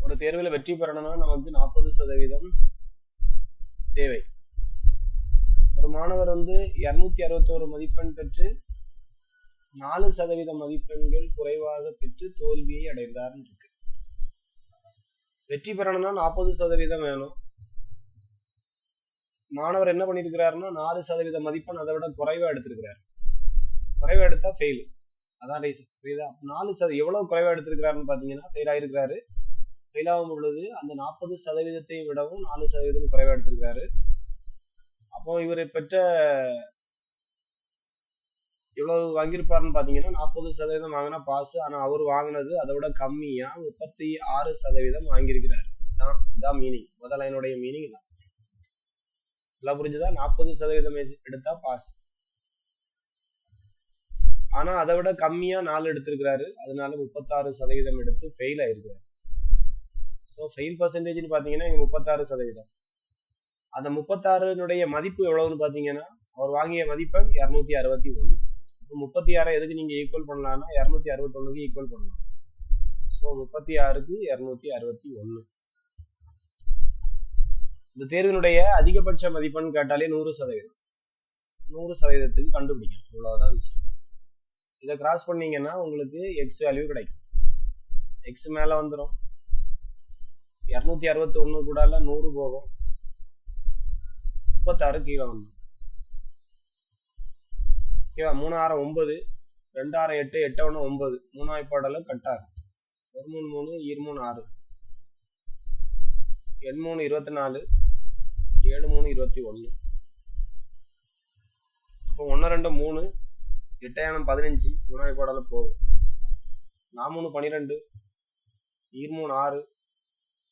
ஒரு தேர்வில் வெற்றி பெறணும்னா நமக்கு 40% தேவை. ஒரு மாணவர் 261 மதிப்பெண் பெற்று 4% மதிப்பெண்கள் குறைவாக பெற்று தோல்வியை அடைந்தார் இருக்கு. வெற்றி பெறணும்னா 40% வேணும். மாணவர் என்ன பண்ணிருக்கிறாருன்னா 4% மதிப்பெண் அதை விட குறைவா எடுத்திருக்கிறார். குறைவா எடுத்தா ஃபெயில். அதான் ரீசன். புரியுதா? 4% எவ்வளவு குறைவா எடுத்திருக்கிறாருன்னு பாத்தீங்கன்னா ஃபெயில் ஆயிருக்கிறாரு. ஃபெயில் ஆகும் பொழுது அந்த 40% விடவும் 4% குறைவா எடுத்திருக்கிறாரு. அப்போ இவர் பெற்ற எவ்வளவு வாங்கியிருப்பாருன்னு பாத்தீங்கன்னா 40% வாங்கினா பாஸ். ஆனா அவர் வாங்கினது அதை விட கம்மியா 36% வாங்கியிருக்கிறாரு. இதான் மீனிங். முதல் லைனுடைய மீனிங் தான். எல்லாம் புரிஞ்சுதா? 40% எடுத்தா பாஸ். ஆனா அதை விட கம்மியா 4 எடுத்திருக்கிறாரு. அதனால 36% எடுத்து ஃபெயில் ஆயிருக்கிறாரு. ஸோ ஃபெயில் பர்சன்டேஜ்னு பாத்தீங்கன்னா இங்க 36%. அந்த 36 மதிப்பு எவ்வளவுன்னு பாத்தீங்கன்னா அவர் வாங்கிய மதிப்பெண் 261. 36 எதுக்கு நீங்க ஈக்குவல் பண்ணலாம்னா 261க்கு ஈக்குவல் பண்ணலாம். ஸோ 36க்கு 261. இந்த தேர்வினுடைய அதிகபட்ச மதிப்பெண் கேட்டாலே 100%. 100%க்கு கண்டுபிடிக்கணும். இவ்வளவுதான் விஷயம். இதை கிராஸ் பண்ணீங்கன்னா உங்களுக்கு எக்ஸ் வேல்யூ கிடைக்கும். எக்ஸ் மேல வந்துடும். 261 கூட 100 போகும். 36 கீழே வந்துடும். ஓகேவா? 3 6 9, 2 6 8, 8 1 9, 3 வாய்ப்பாடல கட்டாகும். 1 3 3, 2 3 6, 8 3 24, 7 3 21. இப்போ 1 2 3, 8 15, 3 வாய்ப்பாடல போகும். 4 3 12, 2 3 6,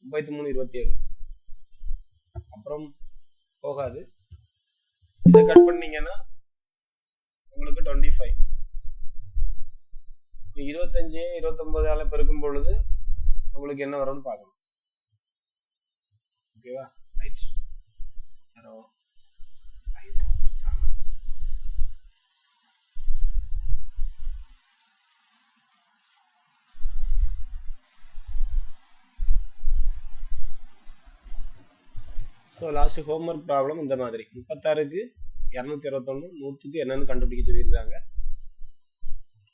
93 27. அப்புறம் போகாது. இதை கட் பண்ணீங்கன்னா உங்களுக்கு 25. 25 29 பெருக்கும் பொழுது உங்களுக்கு என்ன வரும்னு பார்க்கணும். ஓகேவா? Right. So last homework problem இந்த மாதிரி 36க்கு 261, 100க்கு என்னன்னு கண்டுபிடிக்க சொல்லியிருக்காங்க.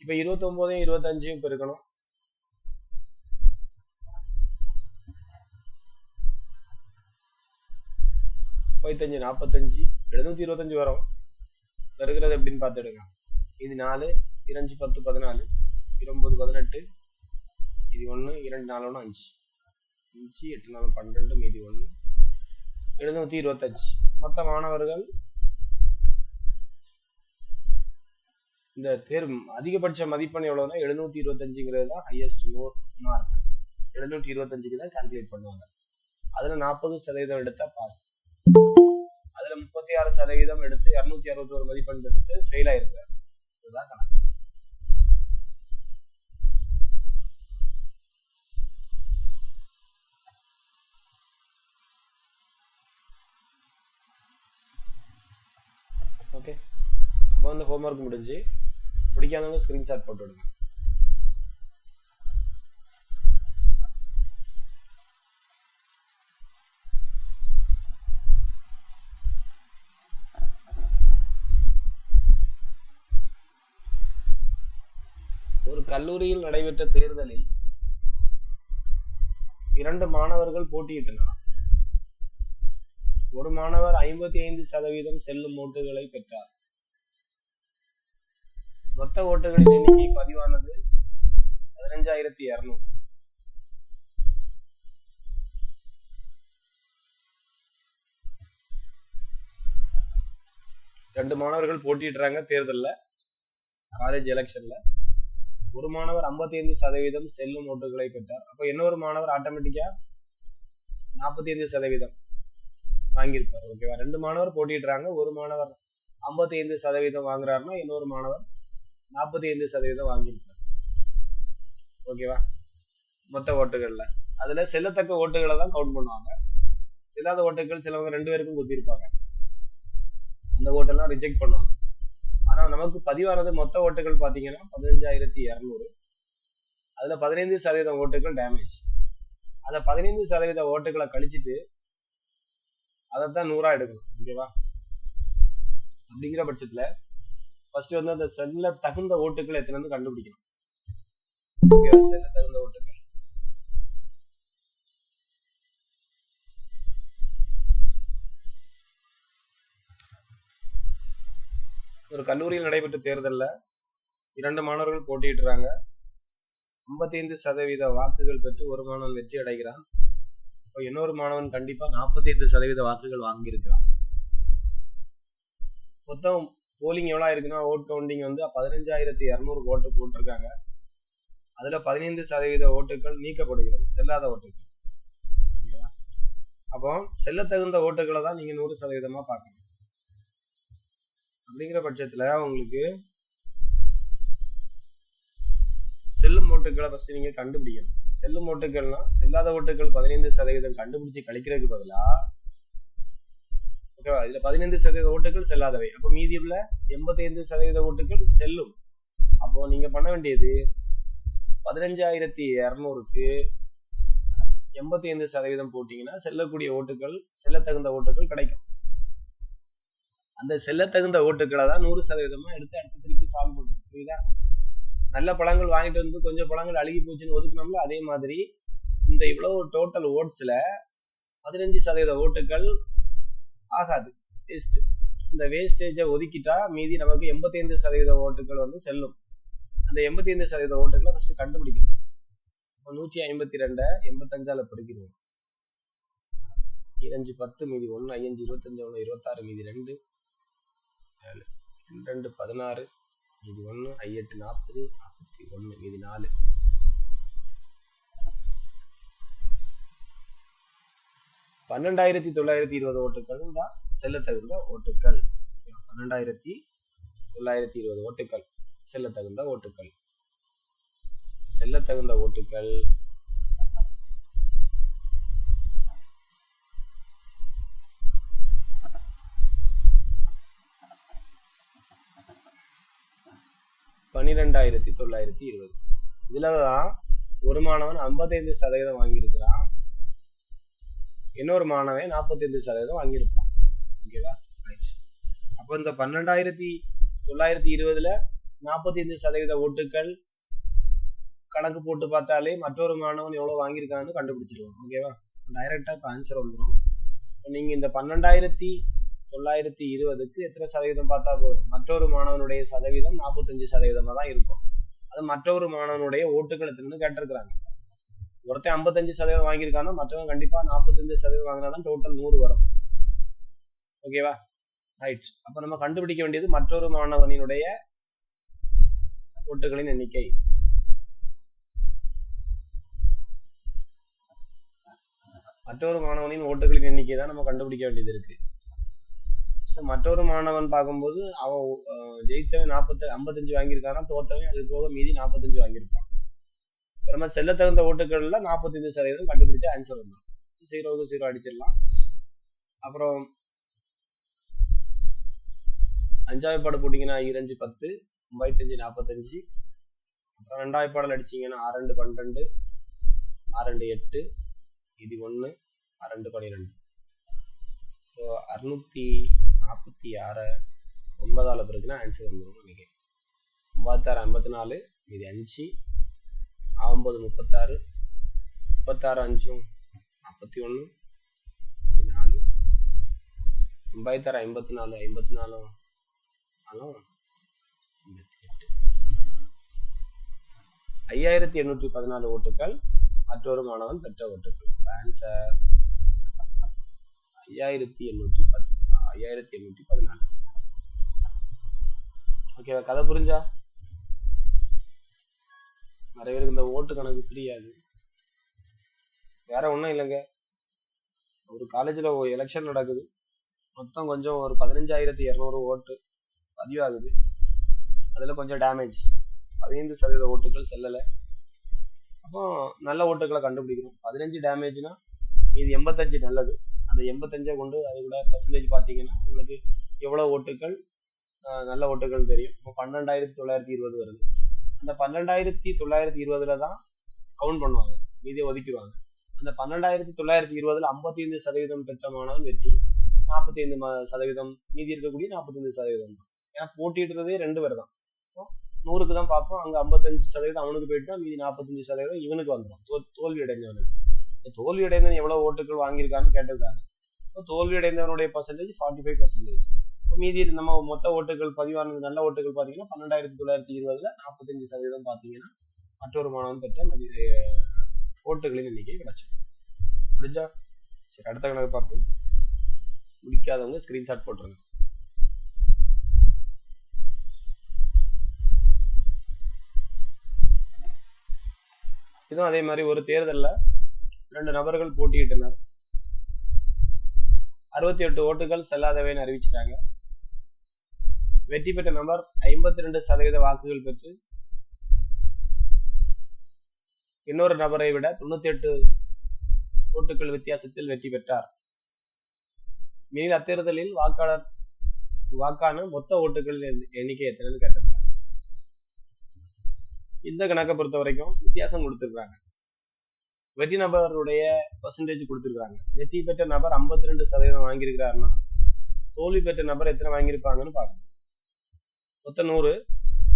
இப்போ 29 25 பெருக்கணும். 55 45, 725 வரும். பெருக்கிறது எப்படின்னு பார்த்துடுங்க. இது 4, 2 10 14, 9 18, இது 1, 2 4 1 5, 5 8 4 12, மீதி 1, 725. மொத்த மாணவர்கள் இந்த தேர்வு அதிகபட்ச மதிப்பெண் எவ்வளவுனா 725ங்கிறது தான் ஹையஸ்ட் மார்க். 725க்கு தான் கால்குலேட் பண்ணுவாங்க. அதுல 40% எடுத்தா பாஸ். அதுல 36% எடுத்து 261 மதிப்பெண் எடுத்து ஃபெயில் ஆயிருக்காரு. இதுதான் கணக்கு. ஓகே. அப்போ ஹோம்ஒர்க் முடிஞ்சு. பிடிக்காதவங்க ஸ்கிரீன்ஷாட் போட்டு விடுங்க. ஒரு கல்லூரியில் நடைபெற்ற தேர்தலில் 2 மாணவர்கள் போட்டியிட்டனர். ஒரு மாணவர் 55% செல்லும் ஓட்டுகளை பெற்றார். மொத்த ஓட்டுகளின் எண்ணிக்கை பதிவானது 15200. ரெண்டு மாணவர்கள் போட்டியிடுறாங்க தேர்தல்ல, காலேஜ் எலெக்ஷன்ல. ஒரு மாணவர் 55% செல்லும் ஓட்டுகளை பெற்றார். அப்ப இன்னொரு மாணவர் ஆட்டோமேட்டிக்கா 45% வாங்கியிருப்பார். ஓகேவா? 2 மாணவர் போட்டியிடுறாங்க. ஒரு மாணவர் 55% வாங்குறாருன்னா இன்னொரு மாணவர் 45% வாங்கியிருப்பார். ஓகேவா? மொத்த ஓட்டுகள்ல அதுல செல்லத்தக்க ஓட்டுகளை தான் கவுண்ட் பண்ணுவாங்க. செல்லாத ஓட்டுகள் சிலவங்க 2 பேருக்கும் குத்திருப்பாங்க. அந்த ஓட்டெல்லாம் ரிஜெக்ட் பண்ணுவாங்க. ஆனா நமக்கு பதிவானது மொத்த ஓட்டுகள் பாத்தீங்கன்னா 15200. அதுல 15% ஓட்டுகள் டேமேஜ். அதை 15% ஓட்டுகளை கழிச்சிட்டு அதைத்தான் 100 எடுக்கணும். ஓகேவா? அப்படிங்கிற பட்சத்துல ஃபர்ஸ்ட் வந்து அந்த செல்ல தகுந்த ஓட்டுகள் எத்தனை கண்டுபிடிக்கணும். ஓகேவா? செல்ல தகுந்த ஓட்டுகள் ஒரு கல்லூரியில் நடைபெற்ற தேர்தல்ல 2 மாணவர்கள் போட்டியிடுறாங்க. 55% வாக்குகள் பெற்று ஒரு மாணவன் வெற்றி அடைகிறான். இப்போ இன்னொரு மாணவன் கண்டிப்பா 45% வாக்குகள் வாங்கியிருக்கிறான். மொத்தம் போலிங் எவ்வளவு இருக்குன்னா, ஓட் கவுண்டிங் வந்து 15,200 ஓட்டு போட்டிருக்காங்க. அதுல 15% ஓட்டுகள் நீக்கப்படுகிறது, செல்லாத ஓட்டுகள். அப்போ செல்ல தகுந்த ஓட்டுகளை தான் நீங்க 100% பார்க்கணும். அப்படிங்கிற பட்சத்துல உங்களுக்கு செல்லும் ஓட்டுகளை ஃபர்ஸ்ட் நீங்க கண்டுபிடிக்கணும். செல்லும் ஓட்டுகள்னா செல்லாத ஓட்டுகள் 15% கண்டுபிடிச்சு கழிக்கிறதுக்கு பதிலா, ஓகேவா, இதுல 15% ஓட்டுகள் செல்லாதவை. அப்போ மீதி உள்ள 85% ஓட்டுகள் செல்லும். அப்போ நீங்க பண்ண வேண்டியது 15,200க்கு 85% போட்டீங்கன்னா செல்லக்கூடிய ஓட்டுகள், செல்ல தகுந்த ஓட்டுகள் கிடைக்கும். அந்த செல்ல தகுந்த ஓட்டுகளை தான் 100% எடுத்து அடுத்து திருப்பி சால்வ் பண்ணணும். புரியுதா? நல்ல பழங்கள் வாங்கிட்டு வந்து கொஞ்சம் பழங்கள் அழுகி போச்சுன்னு ஒதுக்கணும்ல, அதே மாதிரி இந்த இவ்வளவு டோட்டல் ஓட்ஸ்ல 15% ஓட்டுகள் ஆகாது, வேஸ்ட். இந்த வேஸ்டேஜை ஒதுக்கிட்டா மீதி நமக்கு 85% ஓட்டுகள் வந்து செல்லும். அந்த 85% ஓட்டுகளை ஃபர்ஸ்ட் கண்டுபிடிக்கணும். 152 85ஆல பெருக்கிடுவோம். 5 10 மீதி 1 5 25 1 26 மீதி 2 7 2 16 மீதி 1 8 40 41 மீதி 4. 12,920 ஓட்டுகள் தான் செல்ல தகுந்த ஓட்டுகள். 12,920 ஓட்டுகள் செல்ல தகுந்த ஓட்டுகள். செல்ல தகுந்த ஓட்டுகள் 12,920. இதுலதான் ஒரு மாணவன் 55% வாங்கியிருக்கிறான், இன்னொரு மாணவன் 45% வாங்கியிருப்பான். ஓகேவா? அப்போ இந்த 12,920ல 45% ஓட்டுகள் கணக்கு போட்டு பார்த்தாலே மற்றொரு மாணவன் எவ்வளவு வாங்கியிருக்கான்னு கண்டுபிடிச்சிருவோம். ஓகேவா? டைரக்டா இப்ப ஆன்சர் வந்துடும். நீங்க இந்த 12,920க்கு எத்தனை சதவீதம் பார்த்தா போதும், மற்றொரு மாணவனுடைய சதவீதம் 45% தான் இருக்கும். அது மற்றொரு மாணவனுடைய ஓட்டுகள் எத்தனைன்னு கேட்டிருக்கிறாங்க. ஒருத்தன் 55% வாங்கியிருக்கானா மற்றவன் கண்டிப்பா 45% வாங்கினாதான் டோட்டல் 100 வரும். ஓகேவா? ரைட். அப்ப நம்ம கண்டுபிடிக்க வேண்டியது மற்றொரு மாணவனினுடைய ஓட்டுகளின் எண்ணிக்கை. மற்றொரு மாணவனின் ஓட்டுகளின் எண்ணிக்கை தான் நம்ம கண்டுபிடிக்க வேண்டியது இருக்கு. மற்றொரு மாணவன் பார்க்கும்போது அவன் ஜெயிச்சவன் 55 வாங்கியிருக்கானா, தோத்தவன் அது போக மீதி 45 வாங்கியிருப்பான். நம்ம செல்ல தகுந்த ஓட்டுகள்ல 45% கண்டுபிடிச்ச ஆன்சர் வந்துடும். 0க்கு 0 அடிச்சிடலாம். அப்புறம் 5வது பாடு போட்டீங்கன்னா 2 10 35 45. அப்புறம் 2வது பாடல் அடிச்சீங்கன்னா 6 12 6 8 இது 1 6 12. ஸோ 646 9ஆல பிறகுனா ஆன்சர் வந்துடும் நினைக்கிறேன். 56 54 இது 5 9 36 36 5 41 இது 4 56 54 54 5814 ஓட்டுகள் மற்றொரு மாணவன் பெற்ற ஓட்டுகள். ஆன்சர் 5814. ஓகேவா? கதை புரிஞ்சா? நிறைய பேருக்கு இந்த ஓட்டு கணக்கு புரியாது. வேற ஒன்றும் இல்லைங்க, ஒரு காலேஜில் எலெக்ஷன் நடக்குது, மொத்தம் கொஞ்சம் ஒரு 15,200 ஓட்டு பதிவாகுது. அதில் கொஞ்சம் டேமேஜ், 15% ஓட்டுகள் செல்லலை. அப்போ நல்ல ஓட்டுகளை கண்டுபிடிக்கணும். 15 டேமேஜ்னா இது 85 நல்லது. அந்த 85 கொண்டு அது கூட பர்சன்டேஜ் பார்த்தீங்கன்னா உங்களுக்கு எவ்வளோ ஓட்டுகள் நல்ல ஓட்டுகள் தெரியும். இப்போ 12,920 வருது. அந்த 12,920ல தான் கவுண்ட் பண்ணுவாங்க, மீதியை ஒதுக்கிடுவாங்க. அந்த 12,920ல் 55% பெற்ற மாணவன் வெற்றி, 45% மீதி இருக்கக்கூடிய 45% தான். ஏன்னா போட்டிடுறதே 2 பேர் தான். 100க்கு தான் பார்ப்போம், அங்க 55% அவனுக்கு போயிட்டா மீதி 45% இவனுக்கு வந்துடும், தோல்வி அடைந்தவனுக்கு. தோல்வி அடைந்தவன் எவ்வளவு ஓட்டுகள் வாங்கியிருக்கான்னு கேட்டிருக்காங்க. தோல்வி அடைந்தவனுடைய பர்சன்டேஜ் 45%. மீதி நம்ம மொத்த ஓட்டுகள் பதிவானது நல்ல ஓட்டுகள் பாத்தீங்கன்னா 12,920ல் 45% பாத்தீங்கன்னா மற்றொரு மாணவன் பெற்ற ஓட்டுகளின் எண்ணிக்கை கிடைச்சிடும். முடிஞ்சா சரி, அடுத்த கணக்கு பார்ப்போம். முடிக்காதவங்க ஸ்கிரீன்ஷாட் போட்டுருங்க. இதுவும் அதே மாதிரி ஒரு தேர்தல்ல 2 நபர்கள் போட்டியிட்டனர். 68 ஓட்டுகள் செல்லாதவைன்னு அறிவிச்சிட்டாங்க. வெற்றி பெற்ற நபர் 52% வாக்குகள் பெற்று இன்னொரு நபரை விட 98 ஓட்டுகள் வித்தியாசத்தில் வெற்றி பெற்றார். எனில் அத்தேர்தலில் வாக்கான மொத்த ஓட்டுகளின் எண்ணிக்கை எத்தனைன்னு கேட்டிருக்காங்க. இந்த கணக்கை பொறுத்த வரைக்கும் வித்தியாசம் கொடுத்துருக்காங்க. வெற்றி நபருடைய பர்சன்டேஜ் கொடுத்துருக்காங்க. வெற்றி பெற்ற நபர் 52% வாங்கியிருக்கிறாருன்னா தோல்வி பெற்ற நபர் எத்தனை வாங்கியிருப்பாங்கன்னு பார்க்கணும். மொத்தம் 100,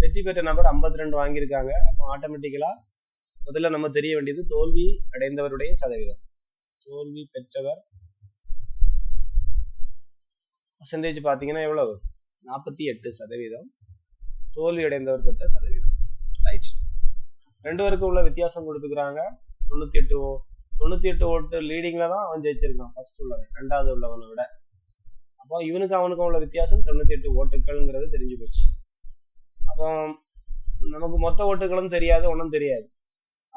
வெற்றி பெற்ற நபர் 52 வாங்கியிருக்காங்க. அப்போ ஆட்டோமேட்டிக்கலா முதல்ல நம்ம தெரிய வேண்டியது தோல்வி அடைந்தவருடைய சதவீதம். தோல்வி பெற்றவர் பர்சன்டேஜ் பார்த்தீங்கன்னா எவ்வளவு? 48%. தோல்வி அடைந்தவர் பெற்ற சதவீதம். ரைட். 2 பேருக்கும் உள்ள வித்தியாசம் கொடுத்துக்கிறாங்க. 98 ஓட்டு லீடிங்ல தான் அவன் ஜெயிச்சிருக்கான், ஃபர்ஸ்ட் உள்ளவன் 2வது உள்ளவனை விட. அப்போ இவனுக்கு அவனுக்கும் உள்ள வித்தியாசம் 98 ஓட்டுகள்ங்கிறது தெரிஞ்சு போச்சு. அப்போ நமக்கு மொத்த ஓட்டுகளும் தெரியாது, ஒன்றும் தெரியாது.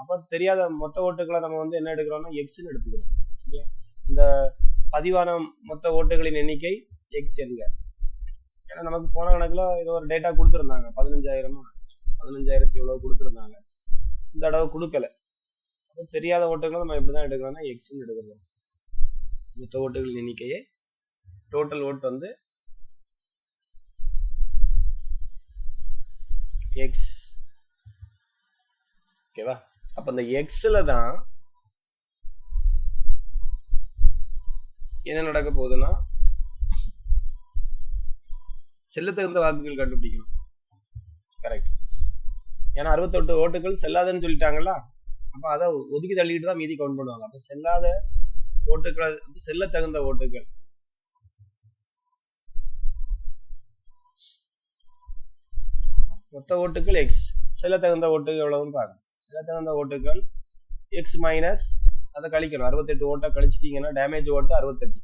அப்போ தெரியாத மொத்த ஓட்டுகளை நம்ம என்ன எடுக்கிறோம்னா எக்ஸ்ன்னு எடுத்துக்கிறோம். சரியா? இந்த பதிவான மொத்த ஓட்டுகளின் எண்ணிக்கை எக்ஸ் என்க. ஏன்னா நமக்கு போன கணக்குல ஏதோ ஒரு டேட்டா கொடுத்துருந்தாங்க, 15,000 எவ்வளவு கொடுத்துருந்தாங்க. இந்த தடவை கொடுக்கல. தெரியாத ஓட்டுகளை நம்ம எப்படிதான் எடுக்கிறோம்னா எக்ஸ்ன்னு எடுக்கிறோம். மொத்த ஓட்டுகளின் எண்ணிக்கையே டோட்டல் ஓட்டு எக்ஸ். ஓகேவா? அப்ப இந்த எக்ஸ்ல தான் என்ன நடக்க போகுதுன்னா செல்ல தகுந்த வாக்குகள் கண்டுபிடிக்கணும். கரெக்ட். ஏன்னா 68 ஓட்டுகள் செல்லாதுன்னு சொல்லிட்டாங்களா, அப்ப அதை ஒதுக்கி தள்ளிட்டு தான் மீதி கவுண்ட் பண்ணுவாங்க. அப்ப செல்லாத ஓட்டுகள், செல்ல தகுந்த ஓட்டுகள் மொத்த ஓட்டுகள் எக்ஸ், செல்ல தகுந்த ஓட்டுகள் எவ்வளவுன்னு பார்க்கணும். செல்ல தகுந்த ஓட்டுகள் எக்ஸ் மைனஸ் அதை கழிக்கணும். 68 ஓட்டை கழிச்சிட்டீங்கன்னா டேமேஜ் ஓட்டு 68.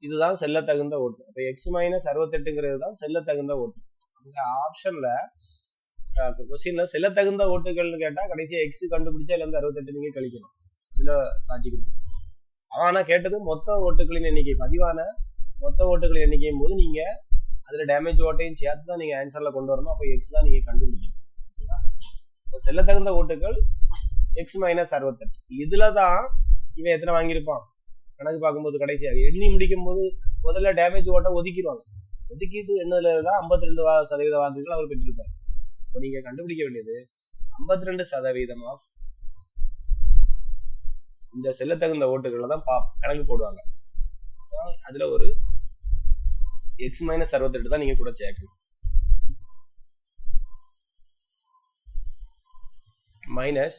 இதுதான் செல்ல தகுந்த ஓட்டு. அப்ப எக்ஸ் மைனஸ் 68ங்கிறது தான் செல்ல தகுந்த ஓட்டு. அந்த ஆப்ஷன்ல கொஸ்டின்ல செல்ல தகுந்த ஓட்டுகள்னு கேட்டா கடைசியா எக்ஸ் கண்டுபிடிச்சா இதுல இருந்து 68 நீங்க கழிக்கணும். இதுல லாஜிக் இருக்கு. ஆனா கேட்டது மொத்த ஓட்டுகளின் எண்ணிக்கை, பதிவான மொத்த ஓட்டுகளின் எண்ணிக்கையும் போது நீங்க அதுல டேமேஜ் ஓட்டையும் சேர்த்து தான் நீங்க ஆன்சர்ல கொண்டு வரணும். அப்போ எக்ஸ் தான் நீங்க கண்டுபிடிக்கணும். இப்போ செல்ல தகுந்த ஓட்டுகள் எக்ஸ் மைனஸ் 68. இதுலதான் இவன் எத்தனை வாங்கியிருப்பான் கணக்கு பார்க்கும்போது கடைசியாக எண்ணி முடிக்கும் போது முதல்ல டேமேஜ் ஓட்டை ஒதுக்கிடுவாங்க. ஒதுக்கிட்டு எண்ணதுலதான் 52% வாக்குகள் அவர் பெற்றிருப்பார். இப்போ நீங்க கண்டுபிடிக்க வேண்டியது 52% ஆஃப் இந்த செல்ல தகுந்த ஓட்டுகளை தான் கணக்கு போடுவாங்க. அதுல ஒரு எக்ஸ் மைனஸ் 68 தான் நீங்க கூட சேர்க்கணும். மைனஸ்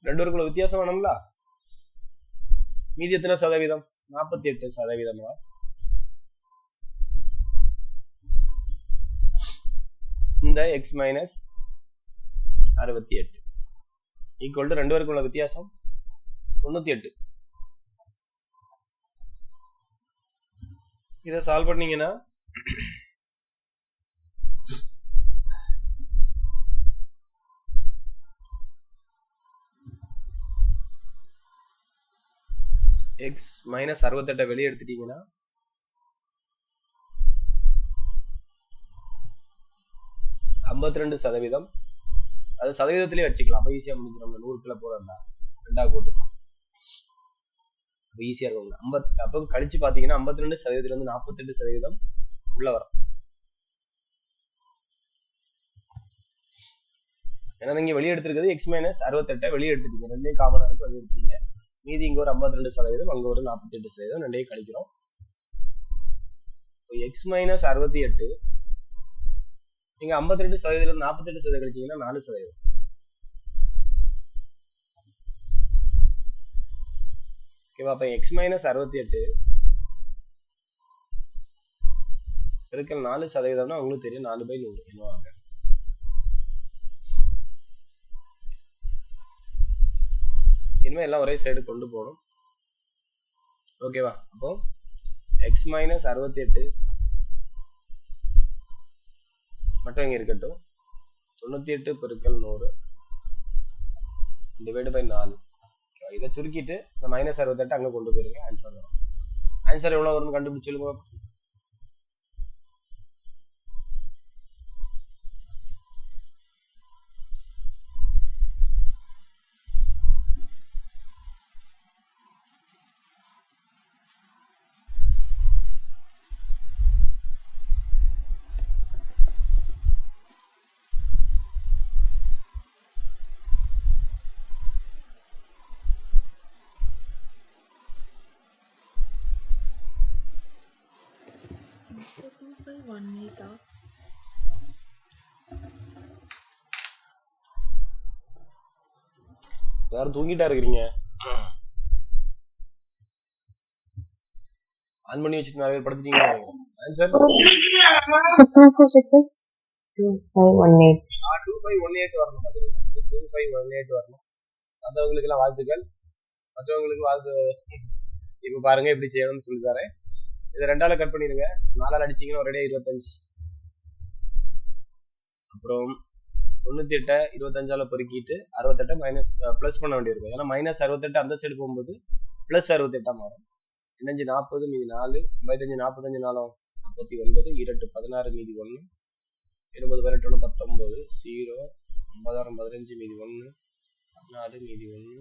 2 பேருக்குள்ள வித்தியாசம் வேணும்ல, மீதி எத்தனை சதவீதம்? 48% ஆஃப் இந்த எக்ஸ் மைனஸ் 68 ஈக்குவல் டு 2 பேருக்குள்ள வித்தியாசம் 98. இதை சால்வ் பண்ணீங்கன்னா எக்ஸ் மைனஸ் 68 வெளியே எடுத்துட்டீங்கன்னா 52%. அது சதவீதத்திலே வச்சுக்கலாம். அப்ப ஈஸியா முடிஞ்சிடும். 100 போறா 2 போட்டுக்கலாம், ஈஸியா இருக்கும். அப்ப கழிச்சு பாத்தீங்கன்னா 52% இருந்து 48% உள்ள வரும். ஏன்னா நீங்க வெளியே எடுத்திருக்கிறது x மைனஸ் 68 வெளியே எடுத்துட்டீங்க, ரெண்டையும் காமனா இருக்கு வெளியே எடுத்தீங்க. மீதி இங்க ஒரு 52%, அங்க ஒரு 48%, ரெண்டையும் கழிக்கிறோம். x மைனஸ் 68 நீங்க 52% 48% கழிச்சீங்கன்னா 4%. ஓகேவா? அப்ப x மைனஸ் 68 பெருக்கல் 4%, உங்களுக்கு தெரியும் 4/100 என்னவாங்க. இனிமே எல்லாம் ஒரே சைடு கொண்டு போகணும். ஓகேவா? அப்போ x மைனஸ் 68 மட்டும் இங்க இருக்கட்டும். 98 பெருக்கல் 100 டிவைட் பை 4. இதை சுருக்கிட்டு இந்த மைனஸ் 68 அங்க கொண்டு போயிருங்க, ஆன்சர் வரும். ஆன்சர் எவ்வளவு வரும்னு கண்டுபிடிச்சிருங்க. யாரும் தூங்கிட்டா இருக்கிறீங்க? ஆன் பண்ணி வச்சுட்டு நிறைய படுத்துட்டீங்க. ஆன்சர் 2518 வரணும். 2518 வரணும். மற்றவங்களுக்கு எல்லாம் வாழ்த்துக்கள். மற்றவங்களுக்கு வாழ்த்து. இப்ப பாருங்க எப்படி செய்யணும்னு சொல்லி தரேன். இதை 2ஆல கட் பண்ணிடுங்க. 4ஆல் அடிச்சீங்கன்னா ஒரே 25. அப்புறம் 98 25ஆல பெருக்கிட்டு 68 மைனஸ் பிளஸ் பண்ண வேண்டியிருக்கும். ஏன்னா மைனஸ் 68 அந்த சைடு போகும்போது பிளஸ் 68 மாறும். 5 40 மீதி 4 55 45 4 49 2 16 மீதி 1 20 18 19 0 50 15 மீதி 1 14 மீதி 1.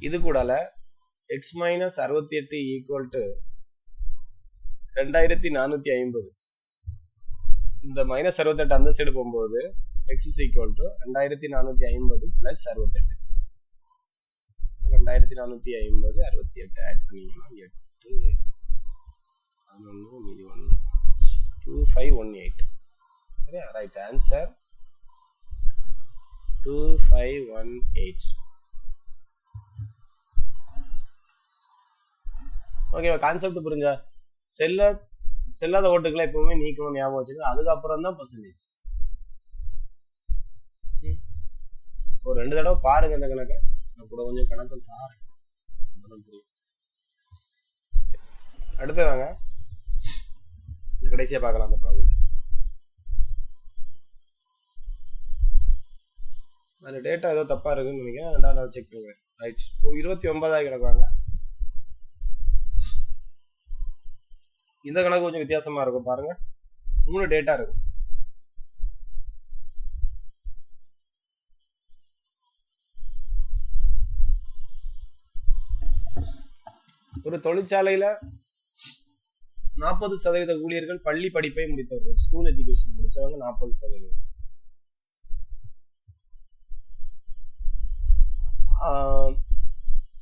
இது கூடால x மைனஸ் 68 ஈக்குவல் டு 2450. இந்த மைனஸ் 68 அந்த சைடு போகும்போது x is equal to 2450 plus 68. 2450 68 add பண்ணீங்கன்னா 8 11 மீதி 1 2518. சரியா? Right answer 2518. ஓகேவா? கான்செப்ட் புரிஞ்சா? செல்லாத ஓட்டுகளை எப்பவுமே நீக்கணும், ஞாபகம் வச்சுக்கோங்க. அதுக்கப்புறம் தான் பர்சன்டேஜ். ஒரு 2 தடவை பாருங்க இந்த கணக்கை. நான் கூட கொஞ்சம் கணக்கு தாரேன், புரியும். அடுத்து வாங்க கடைசியா பார்க்கலாம் அந்த ப்ராப்ளம். அந்த டேட்டா ஏதோ தப்பா இருக்குன்னு நினைக்கிறேன். நான் செக் பண்ணுவேன். ரைட். 29 கிடக்குவாங்க. இந்த கணக்கு கொஞ்சம் வித்தியாசமா இருக்கும் பாருங்க. 3 டேட்டா இருக்கும். ஒரு தொழிற்சாலையில 40% ஊழியர்கள் பள்ளி படிப்பை முடித்தவர்கள், ஸ்கூல் எஜுகேஷன் முடிச்சவங்க 40%.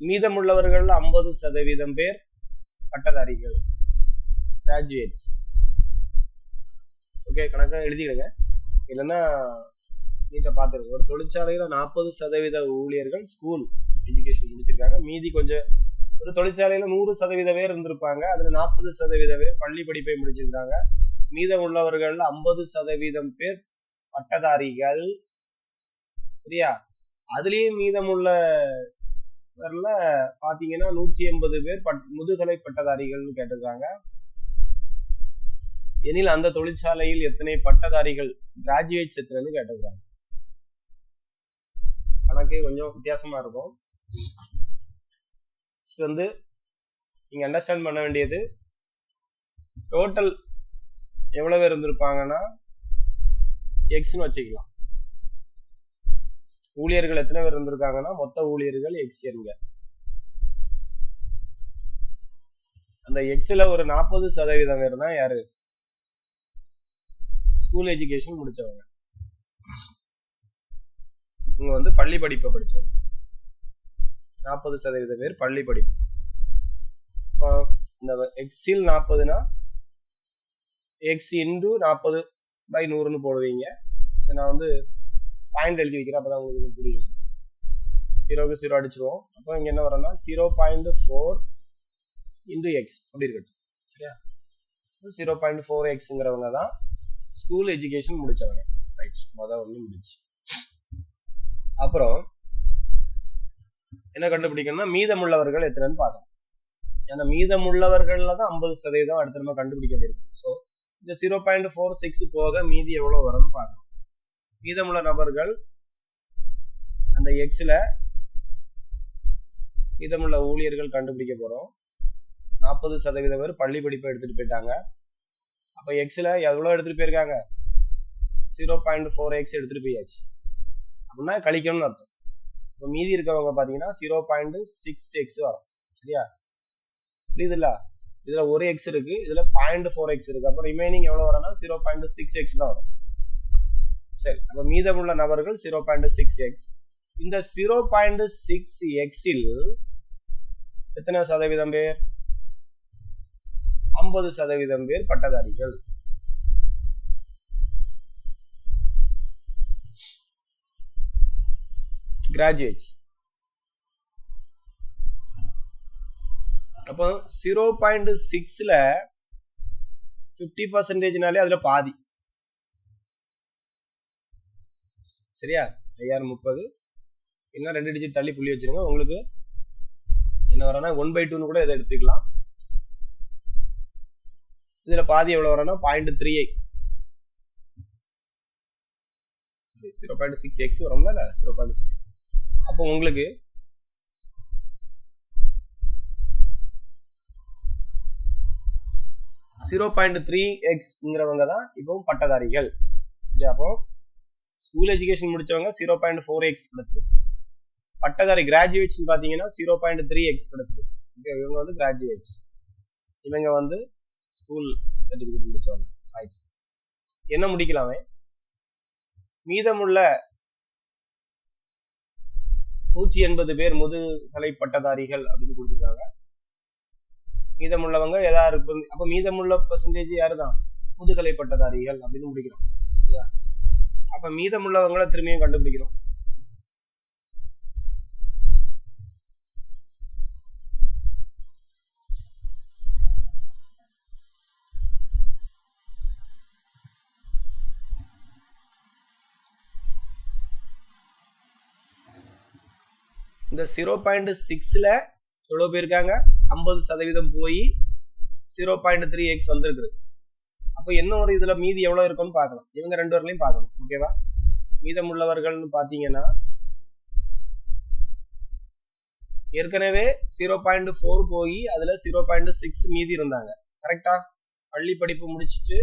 மீதமுள்ளவர்கள் 50% பேர் பட்டதாரிகள், கிராஜுவேட்ஸ். ஓகே, கணக்கா எழுதிடுங்க, இல்லைன்னா நீட்டா பார்த்துருங்க. ஒரு தொழிற்சாலையில 40% ஊழியர்கள் ஸ்கூல் எஜுகேஷன் முடிச்சிருக்காங்க. மீதி கொஞ்சம் ஒரு தொழிற்சாலையில 100% பேர் இருந்திருப்பாங்க. அதுல 40% பேர் பள்ளி படிப்பை முடிச்சிருக்காங்க. மீதம் உள்ளவர்கள் 50% பேர் பட்டதாரிகள். சரியா? அதுலயும் மீதமுள்ள பாத்தீங்கன்னா 180 பேர் முதுகலை பட்டதாரிகள்னு கேட்டிருக்காங்க. எனில் அந்த தொழிற்சாலையில் எத்தனை பட்டதாரிகள், கிராஜுவேட்ஸ் எத்தனைன்னு கேட்டிருக்காங்க. கணக்கு கொஞ்சம் வித்தியாசமா இருக்கும். வந்து நீங்க அண்டர்ஸ்டாண்ட் பண்ண வேண்டியது, டோட்டல் எவ்வளவு பேர் இருந்திருப்பாங்கன்னா எக்ஸ்னு வச்சுக்கலாம். ஊழியர்கள் எத்தனை பேர் இருந்திருக்காங்கன்னா மொத்த ஊழியர்கள் எக்ஸ் என்க. அந்த எக்ஸ்ல ஒரு 40% பேர் தான் யாரு, ஸ்கூல் எஜுகேஷன் முடிச்சவங்க. இவங்க வந்து பள்ளி படிப்பை படிச்சவங்க. 40% பேர் பள்ளி படிப்பு. இப்போ இந்த எக்ஸில் 40னா எக்ஸ் இன்டு 40/100ன்னு போடுவீங்க. நான் வந்து பாயிண்ட் எழுதி வைக்கிறேன், அப்பதான் உங்களுக்கு புரியும். 0க்கு 0 அடிச்சிருவோம். அப்போ இங்க என்ன வரும்னா 0.4 இன்டு எக்ஸ் அப்படி இருக்கட்டும். சரியா? 0.4x தான் ஸ்கூல் எஜுகேஷன் முடிச்சவங்க. ரைட், மொதல் ஒன்று முடிச்சு. அப்புறம் என்ன கண்டுபிடிக்கணும்னா மீதமுள்ளவர்கள் எத்தனைன்னு பார்க்கணும். ஏன்னா மீதமுள்ளவர்கள்ல தான் 50% அடுத்த நம்ம கண்டுபிடிக்க வேண்டியிருக்கும். ஸோ இந்த 0.46 போக மீதி எவ்வளவு வரும்னு பார்க்கணும். மீதமுள்ள நபர்கள் அந்த எக்ஸ்ல மீதமுள்ள ஊழியர்கள் கண்டுபிடிக்க போறோம். 40% பேர் பள்ளி படிப்பை எடுத்துட்டு போயிட்டாங்க. அப்ப எக்ஸ்ல எவ்வளவு எடுத்துட்டு போயிருக்காங்க? 0.4x எடுத்துட்டு போயாச்சு. அப்படின்னா கழிக்கணும்னு அர்த்தம். இப்போ மீதி இருக்கவங்க பாத்தீங்கன்னா 0.6x வரும். சரியா? புரியுதுல்ல? இதுல ஒரு எக்ஸ் இருக்கு, இதுல 0.4x இருக்கு. அப்ப ரிமைனிங் எவ்வளவு வரும்னா 0.6x தான் வரும். சரி, அப்ப மீதமுள்ள நபர்கள் 0.6x. இந்த 0.6xல் எத்தனை சதவீதம் பேர்? 50% பேர் பட்டதாரிகள். கிராஜுவேட்ஸ். அப்போ 0.6ல 50%னாலே அதுல பாதி. சரியா? 5030 என்ன 2 டிஜிட் தள்ளி புள்ளி வச்சிருங்க. உங்களுக்கு என்ன வரனா 1/2ன்னு கூட இதை எடுத்துக்கலாம். இதுல பாதி எவ்வளவு வரனா 0.38. 0.6x வரும்ல, 0.6. அப்போ உங்களுக்கு (0.3x) தான் இப்போ பட்டதாரிகள். சரி, அப்போ ஸ்கூல் எஜுகேஷன் முடிச்சவங்க 0.4x கிடைச்சது. பட்டதாரி கிராஜுவேட்ஸ் பாத்தீங்கன்னா 0.3x கிடைச்சது. இவங்க வந்து கிராஜுவேட்ஸ், இவங்க வந்து ஸ்கூல் சர்டிபிகேட் முடிச்சவங்க. என்ன முடிக்கலாமே? மீதமுள்ள 180 பேர் முதுகலை பட்டதாரிகள் அப்படின்னு கொடுத்துருக்காங்க. மீதமுள்ளவங்க எதா இருக்கு? அப்ப மீதமுள்ள பெர்சன்டேஜ் யாருதான்? முதுகலை பட்டதாரிகள் அப்படின்னு முடிக்கிறோம். சரியா? அப்ப மீதமுள்ளவங்களை திரும்பியும் கண்டுபிடிக்கிறோம். இந்த 0.6ல எவ்வளவு பேர் இருக்காங்க? 50% போய் 0.3x வந்திருக்கு. அப்ப என்ன ஒரு இதுல மீதி எவ்வளவு இருக்கும்னு பார்க்கலாம். இவங்க ரெண்டு பேர்லையும் பார்க்கணும். ஓகேவா? மீதமுள்ளவர்கள்னு பாத்தீங்கன்னா ஏற்கனவே 0.4 போய் அதுல 0.6 மீதி இருந்தாங்க. கரெக்டா? பள்ளி படிப்பு முடிச்சுட்டு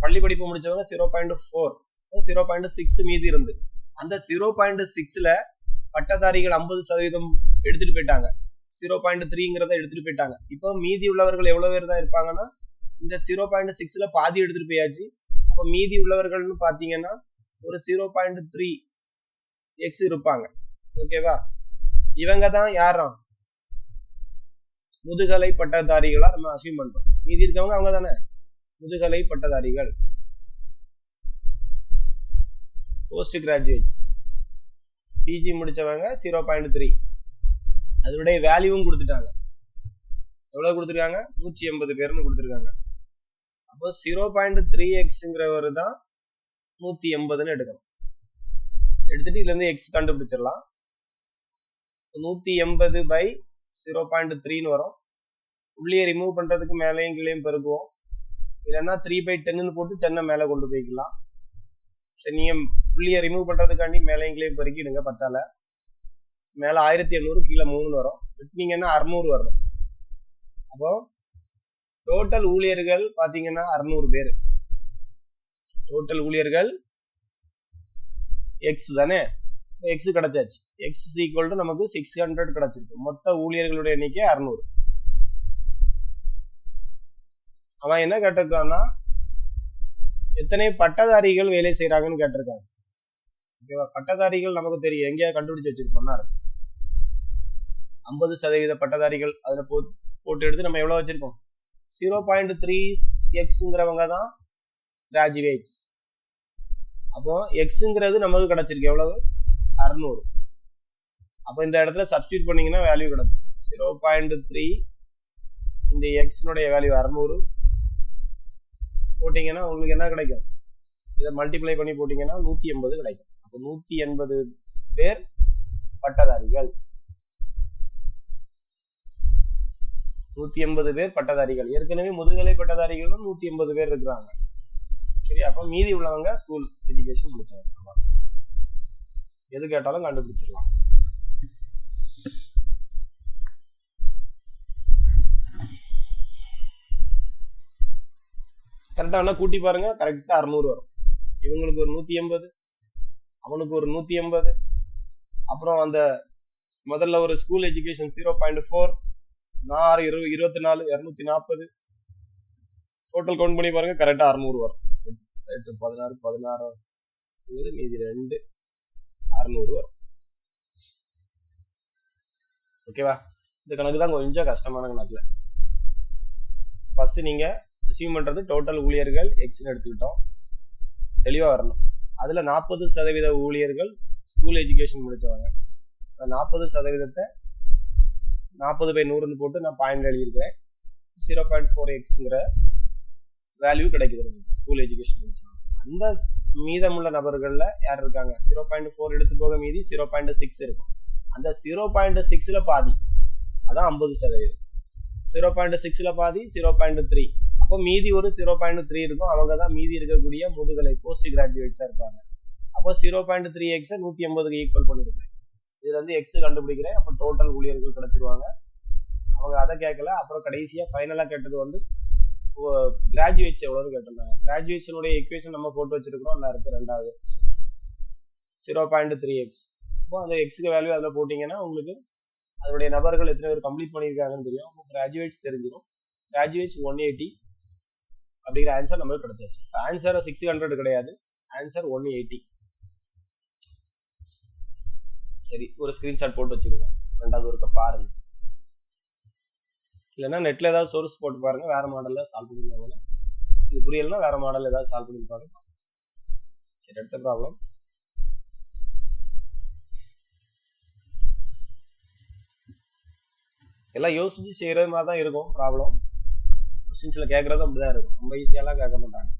பள்ளி படிப்பு முடிச்சவங்க 0.4 0.6 மீதி இருந்து அந்த 0.6ல பட்டதாரிகள் 50% எடுத்துட்டு போயிட்டாங்க. 0.3ங்கிறத எடுத்துட்டு போயிட்டாங்க. இப்போ மீதி உள்ளவர்கள் எவ்வளவு பேர் தான் இருப்பாங்கன்னா இந்த 0.6ல பாதி எடுத்துட்டு போயாச்சு. அப்போ மீதி உள்ளவர்கள்னு பாத்தீங்கன்னா ஒரு 0.3x இருப்பாங்க. ஓகேவா? இவங்க தான் யாரும் முதுகலை பட்டதாரிகளா நம்ம அசியூம் பண்றோம். மீதி இருக்கவங்க அவங்க தானே முதுகலை பட்டதாரிகள், போஸ்ட் கிராஜுவேட்ஸ். பிஜி முடிச்சவங்க 0.3. அதனுடைய வேல்யூவும் கொடுத்துட்டாங்க. எவ்வளவு கொடுத்துருக்காங்க? 180 பேர்னு கொடுத்துருக்காங்க. அப்போ 0.3x தான் 180ன்னு எடுக்கணும். எடுத்துட்டு இதுல இருந்து எக்ஸ் கண்டுபிடிச்சிடலாம். 180/0.3ன்னு வரும். உள்ளே ரிமூவ் பண்றதுக்கு மேலேயும் கீழேயும் பெருக்குவோம். இல்லைன்னா 3/10ன்னு போட்டு 10 மேல கொண்டு போய்க்கலாம். சரி, நீங்க புள்ளியை ரிமூவ் பண்றதுக்காண்டி மேலேயும் கீழேயும் பெருக்கிடுங்க. 10ஆல மேல 1800 கீழே 3 வரும். விட்டுனீங்கன்னா 600 வரும். அப்போ டோட்டல் ஊழியர்கள் பாத்தீங்கன்னா 600 பேர். டோட்டல் ஊழியர்கள் எக்ஸ் தானே, எக்ஸ் கிடைச்சாச்சு. எக்ஸ் ஈக்குவல் டு நமக்கு 600 கிடைச்சிருக்கு. மொத்த ஊழியர்களுடைய எண்ணிக்கை 600. அவன் என்ன கேட்டிருக்கான்னா எத்தனை பட்டதாரிகள் வேலை செய்யறாங்கன்னு கேட்டிருக்காங்க. ஓகேவா? பட்டதாரிகள் நமக்கு தெரியும், எங்கேயா கண்டுபிடிச்சு வச்சிருப்போம்னா இருக்கு. 50% பட்டதாரிகள் அதுல போட்டு எடுத்து நம்ம எவ்வளவு வச்சிருக்கோம்? 0.3x தான் கிராஜுவேட்ஸ். அப்போ எக்ஸுங்கிறது நமக்கு கிடைச்சிருக்கு எவ்வளவு? 600. அப்போ இந்த இடத்துல சப்ஸ்டியூட் பண்ணீங்கன்னா வேல்யூ கிடைச்சிருக்கு. 0.3 இந்த எக்ஸினுடைய வேல்யூ 600 போட்டீங்கன்னா உங்களுக்கு என்ன கிடைக்கும்? இதை மல்டிப்ளை பண்ணி போட்டீங்கன்னா 180 கிடைக்கும். அப்போ 180 பேர் பட்டதாரிகள். 180 பேர் பட்டதாரிகள். ஏற்கனவே முதுகலை பட்டதாரிகளும் 180 பேர் இருக்கிறாங்க. சரி, அப்ப மீதி உள்ளவங்க ஸ்கூல் எஜுகேஷன் முடிச்சவங்க. எது கேட்டாலும் கண்டுபிடிச்சிடலாம். கரெக்டா கூட்டி பாருங்க, கரெக்டா 600 வரும். இவங்களுக்கு ஒரு 180, அவனுக்கு ஒரு 180, அப்புறம் அந்த முதல்ல ஒரு ஸ்கூல் எஜுகேஷன் 0.4, 4 24 240. டோட்டல் கவுண்ட் பண்ணி பாருங்க, கரெக்டா 600 வரும். 8 16 16 மீதி 2 600 வரும். ஓகேவா? இந்த கணக்கு தான் கொஞ்சம் கஷ்டமான கணக்குல. ஃபர்ஸ்ட் நீங்க அசியூம் பண்றது டோட்டல் ஊழியர்கள் எக்ஸ்னு எடுத்துக்கிட்டோம், தெளிவா வரணும். அதுல 40% ஊழியர்கள் ஸ்கூல் எஜுகேஷன் முடிச்சவங்க. 40% 40/100 போட்டு நான் பாயிண்ட் எழுதியிருக்கிறேன். 0.4x வேல்யூ கிடைக்குது நமக்கு ஸ்கூல் எஜுகேஷன் முடிச்சவங்க. அந்த மீதமுள்ள நபர்கள்ல யார் இருக்காங்க? 0.4 எடுத்து போக மீதி 0.6 இருக்கும். அந்த 0.6ல பாதி, அதான் 50%. 0.6ல பாதி 0.3. அப்போ மீதி ஒரு 0.3 இருக்கும். அவங்க தான் மீதி இருக்கக்கூடிய முதுகலை போஸ்ட் கிராஜுவேட்ஸா இருப்பாங்க. அப்போ 0.3x 180க்கு ஈக்குவல் பண்ணிருக்கேன். இதுல இருந்து எக்ஸ் கண்டுபிடிக்கிறேன். அப்போ டோட்டல் ஊழியர்கள் கிடைச்சிருவாங்க. அவங்க அதை கேட்கல. அப்புறம் கடைசியா ஃபைனலா கேட்டது வந்து கிராஜுவேட்ஸ் எவ்வளவு கேட்டிருந்தாங்க. கிராஜுவேஷனுடைய ஈக்குவேஷன் நம்ம போட்டு வச்சிருக்கிறோம். அந்த அடுத்து ரெண்டாவது 0.3x. அப்போ அந்த எக்ஸுக்கு வேல்யூ அதில் போட்டீங்கன்னா உங்களுக்கு அதனுடைய நபர்கள் எத்தனை பேர் கம்ப்ளீட் பண்ணியிருக்காங்கன்னு தெரியும். அப்போ கிராஜுவேட்ஸ் தெரிஞ்சிடும். கிராஜுவேட்ஸ் 180 அப்படிங்கிற ஆன்சர் நம்மளுக்கு கிடைச்சாச்சு. ஆன்சர் 600 கிடையாது, ஆன்சர் 180. சரி, ஒரு ஸ்கிரீன்ஷாட் போட்டு வச்சுருங்க. ரெண்டாவது ஒருக்க பாருங்க, இல்லைன்னா நெட்ல ஏதாவது சோர்ஸ் போட்டு பாருங்க. வேற மாடல்ல சால்வ் பண்ணிருக்காங்க. இது புரியலன்னா வேற மாடல் ஏதாவது சால்வ் பண்ணி பாருங்க. சரி, அடுத்த ப்ராப்ளம். எல்லாம் யோசிச்சு செய்யறது மாதிரி தான் இருக்கும் ப்ராப்ளம். கொஸ்டின்ஸ்ல கேட்கறது அப்படிதான் இருக்கும். ரொம்ப ஈஸியாலாம் கேட்க மாட்டாங்க.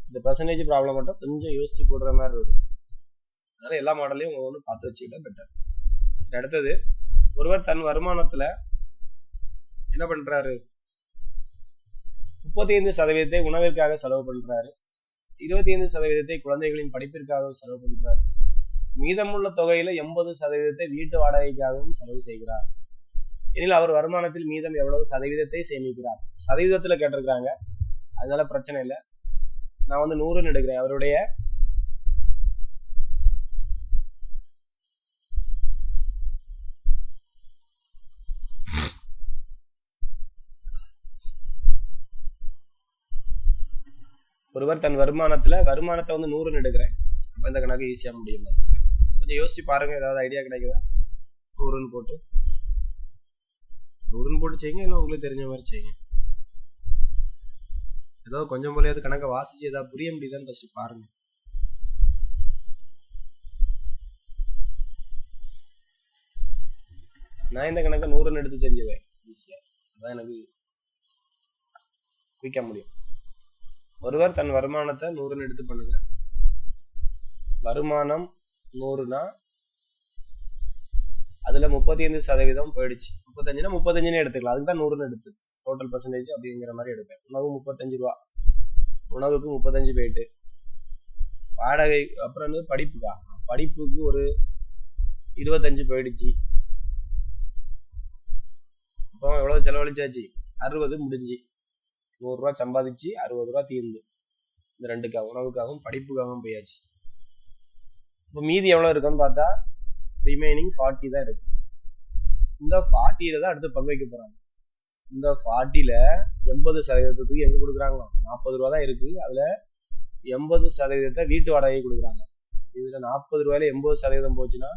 இந்த பெர்சன்டேஜ் ப்ராப்ளம் மட்டும் கொஞ்சம் யோசிச்சு போடுற மாதிரி இருக்கும். அதனால எல்லா மாடலையும் ஒன்று பார்த்து வச்சுக்கிட்டா பெட்டர். அடுத்தது, ஒருவர் தன் வருமானத்துல என்ன பண்றாரு? 35% உணவிற்காக செலவு பண்றாரு, 25% குழந்தைகளின் படிப்பிற்காக செலவு பண்றாரு, மீதமுள்ள தொகையில 80% வீட்டு வாடகைக்காகவும் செலவு செய்கிறார். எனில் அவர் வருமானத்தில் மீதம் எவ்வளவு சதவீதத்தை சேமிக்கிறார்? சதவீதத்துல கேட்டிருக்காங்க, அதனால பிரச்சனை இல்லை. நான் வந்து 100ன்னு எடுக்கிறேன். அவருடைய ஒருவர் தன் வருமானத்தை வந்து 100ன்னு எடுக்கிறேன். அப்ப இந்த கணக்கு ஈஸியா முடியும். கொஞ்சம் யோசிச்சு பாருங்க, ஏதாவது ஐடியா கிடைக்குதா? 100ன்னு போட்டு செய்யுங்க, இல்லை உங்களுக்கு தெரிஞ்ச மாதிரி செய்யுங்க. ஏதோ கொஞ்சம் போலையாவது கணக்கை வாசிச்சு ஏதாவது புரிய முடியுதான்னு ஃபர்ஸ்ட் பாருங்க. நான் இந்த கணக்கை 100ன்னு எடுத்து செஞ்சுவேன் ஈஸியா. அதான் எனக்கு குயிக்க முடியும். ஒருவர் தன் வருமானத்தை 100ன்னு எடுத்து பண்ணுங்க. வருமானம் 100னா அதுல 35% போயிடுச்சு. 35னா 35ன்னு எடுத்துக்கலாம். அதுக்கு தான் 100ன்னு எடுத்து டோட்டல் பர்சன்டேஜ் அப்படிங்கிற மாதிரி எடுப்பேன். உணவு 35 ரூபா, உணவுக்கு 35 போயிட்டு, வாடகை அப்புறம் வந்து படிப்புக்கு ஒரு 25 போயிடுச்சு. இப்போ எவ்வளவு செலவழிச்சாச்சு? 60 முடிஞ்சு. 100 ரூபா சம்பாதிச்சு 60 ரூபா தீர்ந்து. இந்த ரெண்டுக்காக, உணவுக்காகவும் படிப்புக்காகவும் போயாச்சு. இப்போ மீதி எவ்வளவு இருக்குன்னு பார்த்தா ரிமைனிங் 40 தான் இருக்கு. இந்த 40ல தான் அடுத்து பங்கு வைக்க போறாங்க. இந்த 40ல 80% எங்க கொடுக்குறாங்களோ 40 ரூபா தான் இருக்கு. அதுல 80% வீட்டு வாடகை கொடுக்குறாங்க. இதுல 40 ரூபாயில 80% போச்சுன்னா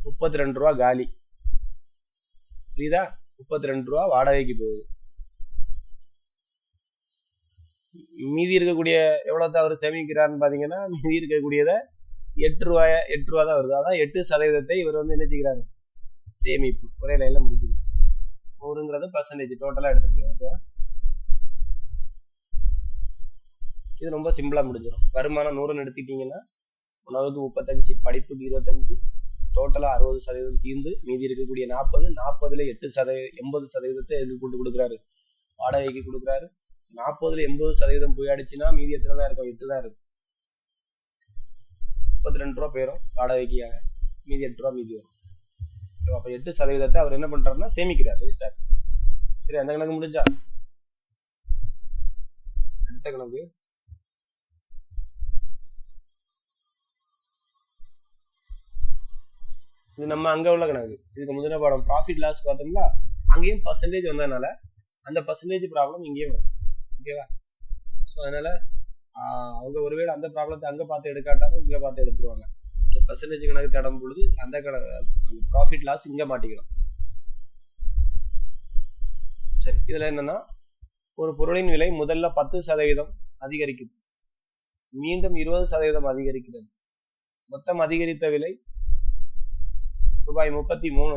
32 ரூபா காலி. புரியுதா? 32 ரூபா வாடகைக்கு போகுது. மீதி இருக்கக்கூடிய எவ்வளவு அவர் சேமிக்கிறாருன்னு பாத்தீங்கன்னா, மீதி இருக்கக்கூடியதை 8 ரூபா தான் வருது. அதான் 8% இவர் வந்து என்ன செய்கிறாரு, சேமிப்பு. ஒரே லைன்ல முடிஞ்சிருச்சு. 100ங்கிறது பர்சன்டேஜ் டோட்டலா எடுத்துருக்கேன். ஓகேவா? இது ரொம்ப சிம்பிளா முடிஞ்சிடும். வருமானம் 100ன்னு எடுத்துக்கிட்டீங்கன்னா உணவுக்கு 35, படிப்புக்கு 25, டோட்டலா 60% தீர்ந்து மீதி இருக்கக்கூடிய 40ல 80% எது கொண்டு கொடுக்குறாரு, வாடகைக்கு கொடுக்குறாரு. 40ல 80% போயிடுச்சுன்னா மீதி எத்தனை தான் இருக்கும், 8 தான் இருக்கும். 32 ரூபா போயிடும் வாடகைக்காக, மீதி 8 ரூபா மீதி வரும். அப்ப 8% அவர் என்ன பண்றாருன்னா சேமிக்கிறார், வேஸ்டார். சரி, அந்த கணக்கு முடிஞ்சா அடுத்த கணக்கு. இது நம்ம அங்க உள்ள கணக்கு. இதுக்கு முந்தின பாடம் ப்ராஃபிட் லாஸ் பார்த்தோம்னா அங்கேயும் பர்சன்டேஜ் வந்ததுனால அந்த பர்சன்டேஜ் ப்ராப்ளம் இங்கேயும் வரும். ஓகேவா? ஸோ அதனால அவங்க ஒருவேளை அந்த ப்ராப்ளத்தை அங்கே பார்த்து எடுக்காட்டாலும் இங்கே பார்த்து எடுத்துருவாங்க. இந்த பர்சன்டேஜ் கணக்கு தேடும் பொழுது அந்த ப்ராஃபிட் லாஸ் இங்கே மாட்டிக்கணும். சரி, இதுல என்னன்னா ஒரு பொருளின் விலை முதல்ல 10% அதிகரிக்குது, மீண்டும் 20% அதிகரிக்கிறது. மொத்தம் அதிகரித்த விலை ரூபாய் 33.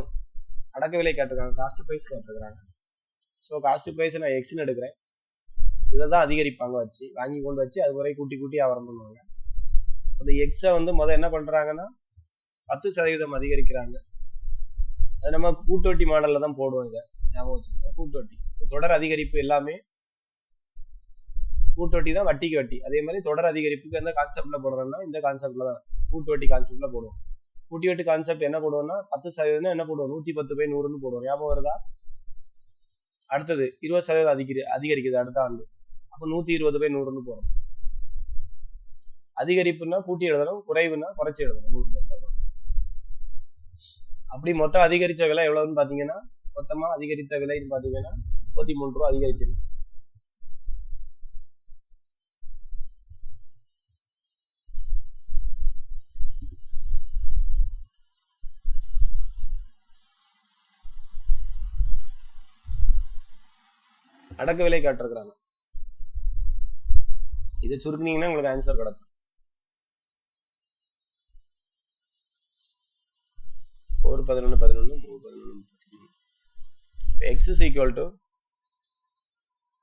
அடக்க விலை கேட்டிருக்காங்க, காஸ்ட் பிரைஸ் கேட்டிருக்காங்க. ஸோ காஸ்ட் பிரைஸ் நான் எக்ஸ்ன்னு எடுக்கிறேன். இதை தான் அதிகரிப்பாங்க வச்சு வாங்கி கொண்டு வச்சு அது வரை கூட்டி கூட்டி வியாபாரம் பண்ணுவாங்க. அந்த எக்ஸை வந்து முதல் என்ன பண்றாங்கன்னா 10% அதிகரிக்கிறாங்க. அது நம்ம கூட்டுவட்டி மாடல்ல தான் போடுவோம். இதை ஞாபகம் வச்சுக்கோங்க. கூட்டுவட்டி தொடர் அதிகரிப்பு எல்லாமே கூட்டுவட்டி தான், வட்டிக்கு வட்டி. அதே மாதிரி தொடர் அதிகரிப்புக்கு எந்த கான்செப்ட்ல போடுறோம்னா இந்த கான்செப்ட்ல தான், கூட்டுவட்டி கான்செப்ட்ல போடுவோம். கூட்டி வட்டி கான்செப்ட் என்ன போடுவோம்னா 10% என்ன போடுவோம், 110/100ன்னு போடுவோம். ஞாபகம் வருதா? அடுத்தது 20% அதிகரிக்குது அடுத்த ஆண்டு, அப்போ 120/100ன்னு போடுறோம். அதிகரிப்புன்னா கூட்டி எழுதணும், குறைவுன்னா குறைச்சி எழுதணும். அப்படி மொத்தம் அதிகரிச்ச விலை எவ்வளவுன்னு பாத்தீங்கன்னா, மொத்தமா அதிகரித்த விலைன்னு பாத்தீங்கன்னா 33 ரூபா அதிகரிச்சிருக்கு. அடக்க விலை காட்டிருக்கிறாங்க. இதை சுருக்குனீங்கன்னா உங்களுக்கு ஆன்சர் கிடைக்கும். ஒரு 11 எக்ஸ் இஸ் ஈக்குவல் டு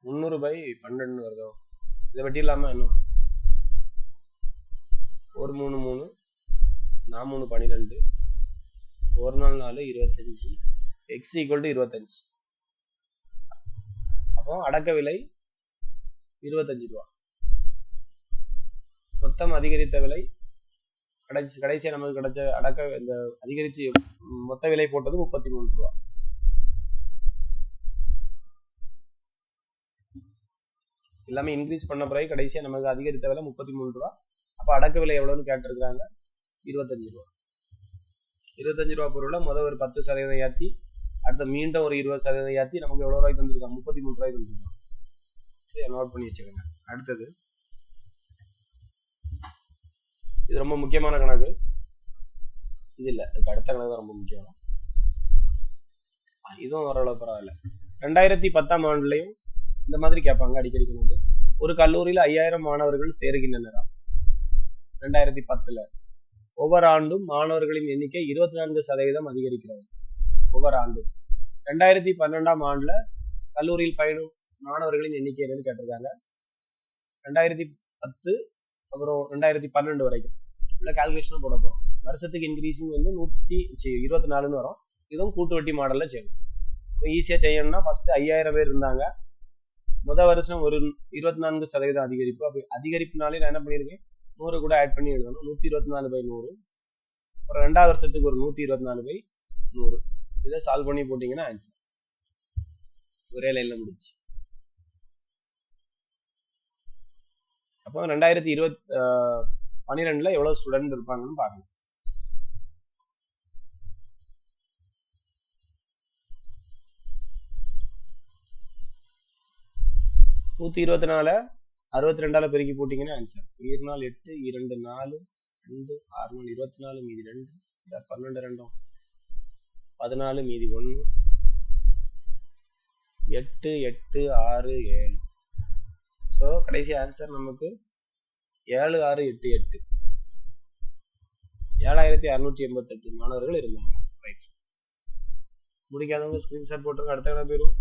300/12 வருதோ. இதை வெட்டி இல்லாம இன்னும் 1 3 3 4 3 12 1 4 4 25 எக்ஸ் ஈக்குவல் டு 25. அப்போ அடக்க விலை 25 ரூபா. மொத்தம் அதிகரித்த விலை கடைசியா நமக்கு கிடைச்ச அடக்க இந்த அதிகரிச்சு மொத்த விலை போட்டது 33 ரூபா. எல்லாமே இன்க்ரீஸ் பண்ண பிறகு கடைசியா நமக்கு அதிகரித்த விலை 33 ரூபா. அப்ப அடக்க விலை எவ்வளவுன்னு கேட்டிருக்கிறாங்க, 25 ரூபா. 25 ரூபா பொருளை முதல் ஒரு 10% ஏற்றி அடுத்த மீண்டும் ஒரு 20% ஏற்றி நமக்கு எவ்வளவு ரூபாய் தந்திருக்காங்க, 33 ரூபாய் தந்திருக்காங்க. சரி, நோட் பண்ணி வச்சுக்கோங்க. அடுத்தது இது ரொம்ப முக்கியமான கணக்கு. இது இல்லை, அதுக்கு அடுத்த கணக்கு தான் ரொம்ப முக்கியம். இதுவும் ஓரளவு பரவாயில்ல. 2010ஆம் ஆண்டுலையும் இந்த மாதிரி கேட்பாங்க அடிக்கடி கணக்கு. ஒரு கல்லூரியில 5000 மாணவர்கள் சேருகின்றனர் 2010ல. ஒவ்வொரு ஆண்டும் மாணவர்களின் எண்ணிக்கை 24% அதிகரிக்கிறது ஒவ்வொரு ஆண்டும். 2012ஆம் ஆண்டுல கல்லூரியில் பயிலும் மாணவர்களின் எண்ணிக்கை என்னன்னு கேட்டிருக்காங்க. 2010 அப்புறம் 2012 வரைக்கும் உள்ள கால்குலேஷன் போட போறோம். வருஷத்துக்கு இன்க்ரீசிங் வந்து 124ன்னு வரும். இதுவும் கூட்டு வட்டி மாடல்ல செய்யணும். ஈஸியா செய்யணும்னா ஃபர்ஸ்ட் 5000 பேர் இருந்தாங்க. முதல் வருஷம் ஒரு 24% அதிகரிப்பு. அப்படி அதிகரிப்புனாலே நான் என்ன பண்ணியிருக்கேன், 100 கூட ஆட் பண்ணி எழுதணும். 124/100. அப்புறம் 2வது வருஷத்துக்கு ஒரு 124/100. இதை சால்வ் பண்ணி போட்டீங்கன்னா ஆன்சர் ஒரே லைன்ல முடிச்சு. அப்போ 2012ல எவ்வளவு ஸ்டூடெண்ட் இருப்பாங்கன்னு பாருங்க. 124 62ஆல பெருக்கி போட்டீங்கன்னா ஆன்சர். 7 8 2 4 2 6 24 மீதி 2 12 2 14 மீதி 1 8 8 6 7. ஸோ கடைசி ஆன்சர் நமக்கு 7 6 8 8 7688 மாணவர்கள் இருந்தாங்க. ரைட், முடிக்காதவங்க ஸ்கிரீன்ஷாட் போட்டுருங்க. அடுத்த என்ன பேரும்